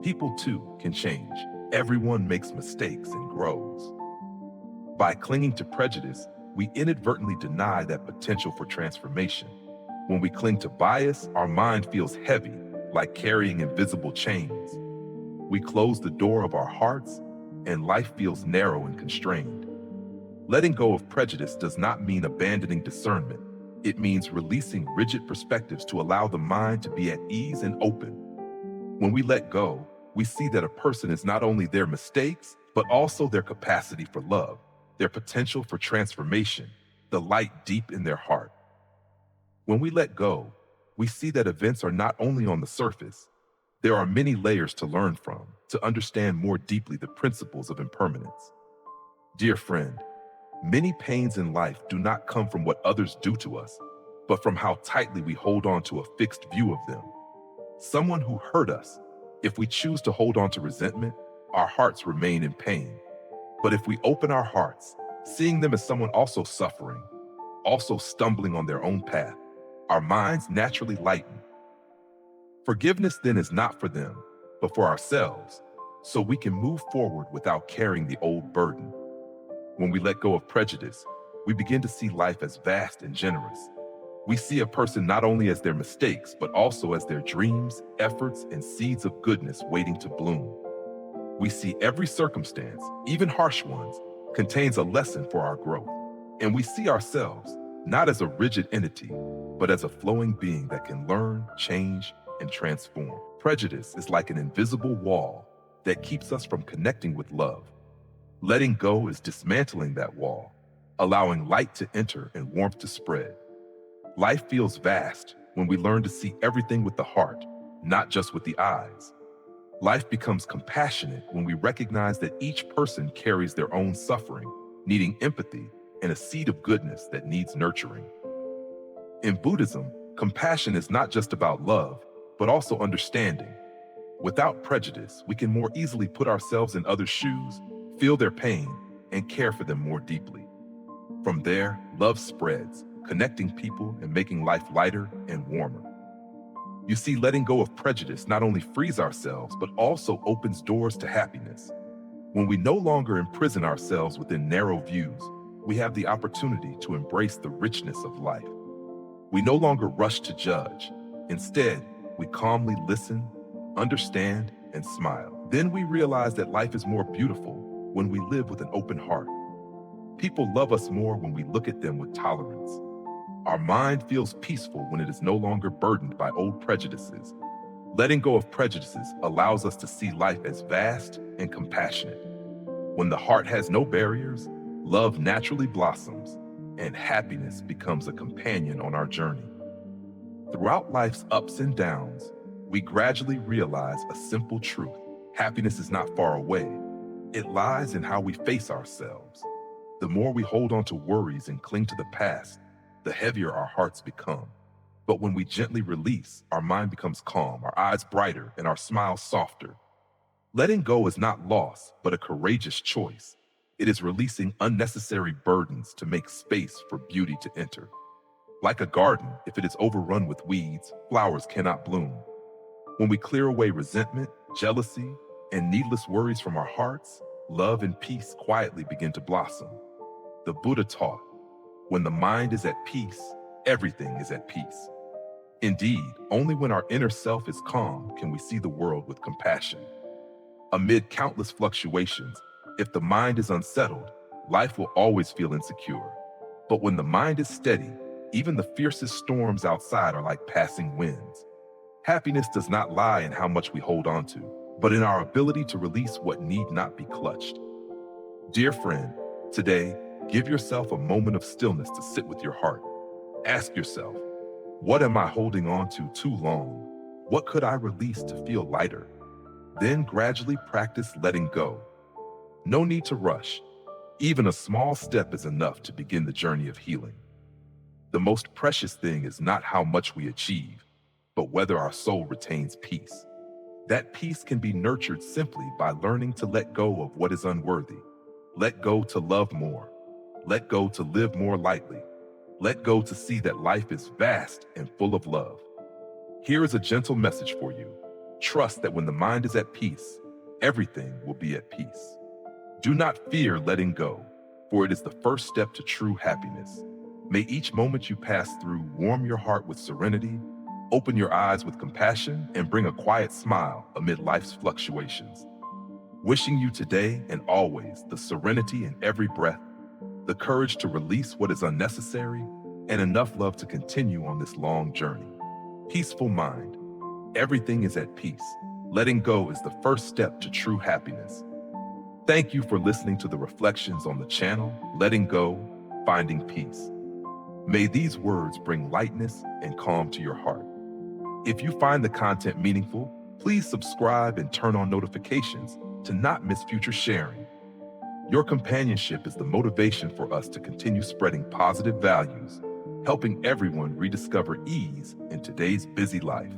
People too can change. Everyone makes mistakes and grows. By clinging to prejudice, we inadvertently deny that potential for transformation. When we cling to bias, our mind feels heavy, like carrying invisible chains. We close the door of our hearts, and life feels narrow and constrained. Letting go of prejudice does not mean abandoning discernment. It means releasing rigid perspectives to allow the mind to be at ease and open. When we let go, we see that a person is not only their mistakes, but also their capacity for love, their potential for transformation, the light deep in their heart. When we let go, we see that events are not only on the surface. There are many layers to learn from, to understand more deeply the principles of impermanence. Dear friend, many pains in life do not come from what others do to us, but from how tightly we hold on to a fixed view of them. Someone who hurt us, if we choose to hold on to resentment, our hearts remain in pain. But if we open our hearts, seeing them as someone also suffering, also stumbling on their own path, our minds naturally lighten. Forgiveness then is not for them, but for ourselves, so we can move forward without carrying the old burden. When we let go of prejudice, we begin to see life as vast and generous. We see a person not only as their mistakes, but also as their dreams, efforts, and seeds of goodness waiting to bloom. We see every circumstance, even harsh ones, contains a lesson for our growth. And we see ourselves not as a rigid entity, but as a flowing being that can learn, change, and transform. Prejudice is like an invisible wall that keeps us from connecting with love. Letting go is dismantling that wall, allowing light to enter and warmth to spread. Life feels vast when we learn to see everything with the heart, not just with the eyes. Life becomes compassionate when we recognize that each person carries their own suffering, needing empathy and a seed of goodness that needs nurturing. In Buddhism, compassion is not just about love, but also understanding. Without prejudice, we can more easily put ourselves in others' shoes, feel their pain, and care for them more deeply. From there, love spreads, connecting people and making life lighter and warmer. You see, letting go of prejudice not only frees ourselves, but also opens doors to happiness. When we no longer imprison ourselves within narrow views, we have the opportunity to embrace the richness of life. We no longer rush to judge. Instead, we calmly listen, understand, and smile. Then we realize that life is more beautiful when we live with an open heart. People love us more when we look at them with tolerance. Our mind feels peaceful when it is no longer burdened by old prejudices. Letting go of prejudices allows us to see life as vast and compassionate. When the heart has no barriers, love naturally blossoms, and happiness becomes a companion on our journey. Throughout life's ups and downs, we gradually realize a simple truth. Happiness is not far away. It lies in how we face ourselves. The more we hold on to worries and cling to the past, the heavier our hearts become. But when we gently release, our mind becomes calm, our eyes brighter, and our smiles softer. Letting go is not loss, but a courageous choice. It is releasing unnecessary burdens to make space for beauty to enter. Like a garden, if it is overrun with weeds, flowers cannot bloom. When we clear away resentment, jealousy, and needless worries from our hearts, love and peace quietly begin to blossom. The Buddha taught, when the mind is at peace, everything is at peace. Indeed, only when our inner self is calm can we see the world with compassion. Amid countless fluctuations, if the mind is unsettled, life will always feel insecure. But when the mind is steady, even the fiercest storms outside are like passing winds. Happiness does not lie in how much we hold on to, but in our ability to release what need not be clutched. Dear friend, today, give yourself a moment of stillness to sit with your heart. Ask yourself, what am I holding on to too long? What could I release to feel lighter? Then gradually practice letting go. No need to rush. Even a small step is enough to begin the journey of healing. The most precious thing is not how much we achieve, but whether our soul retains peace. That peace can be nurtured simply by learning to let go of what is unworthy. Let go to love more. Let go to live more lightly. Let go to see that life is vast and full of love. Here is a gentle message for you. Trust that when the mind is at peace, everything will be at peace. Do not fear letting go, for it is the first step to true happiness. May each moment you pass through warm your heart with serenity, open your eyes with compassion, and bring a quiet smile amid life's fluctuations. Wishing you today and always the serenity in every breath, the courage to release what is unnecessary, and enough love to continue on this long journey. Peaceful mind. Everything is at peace. Letting go is the first step to true happiness. Thank you for listening to the reflections on the channel, Letting Go, Finding Peace. May these words bring lightness and calm to your heart. If you find the content meaningful, please subscribe and turn on notifications to not miss future sharing. Your companionship is the motivation for us to continue spreading positive values, helping everyone rediscover ease in today's busy life.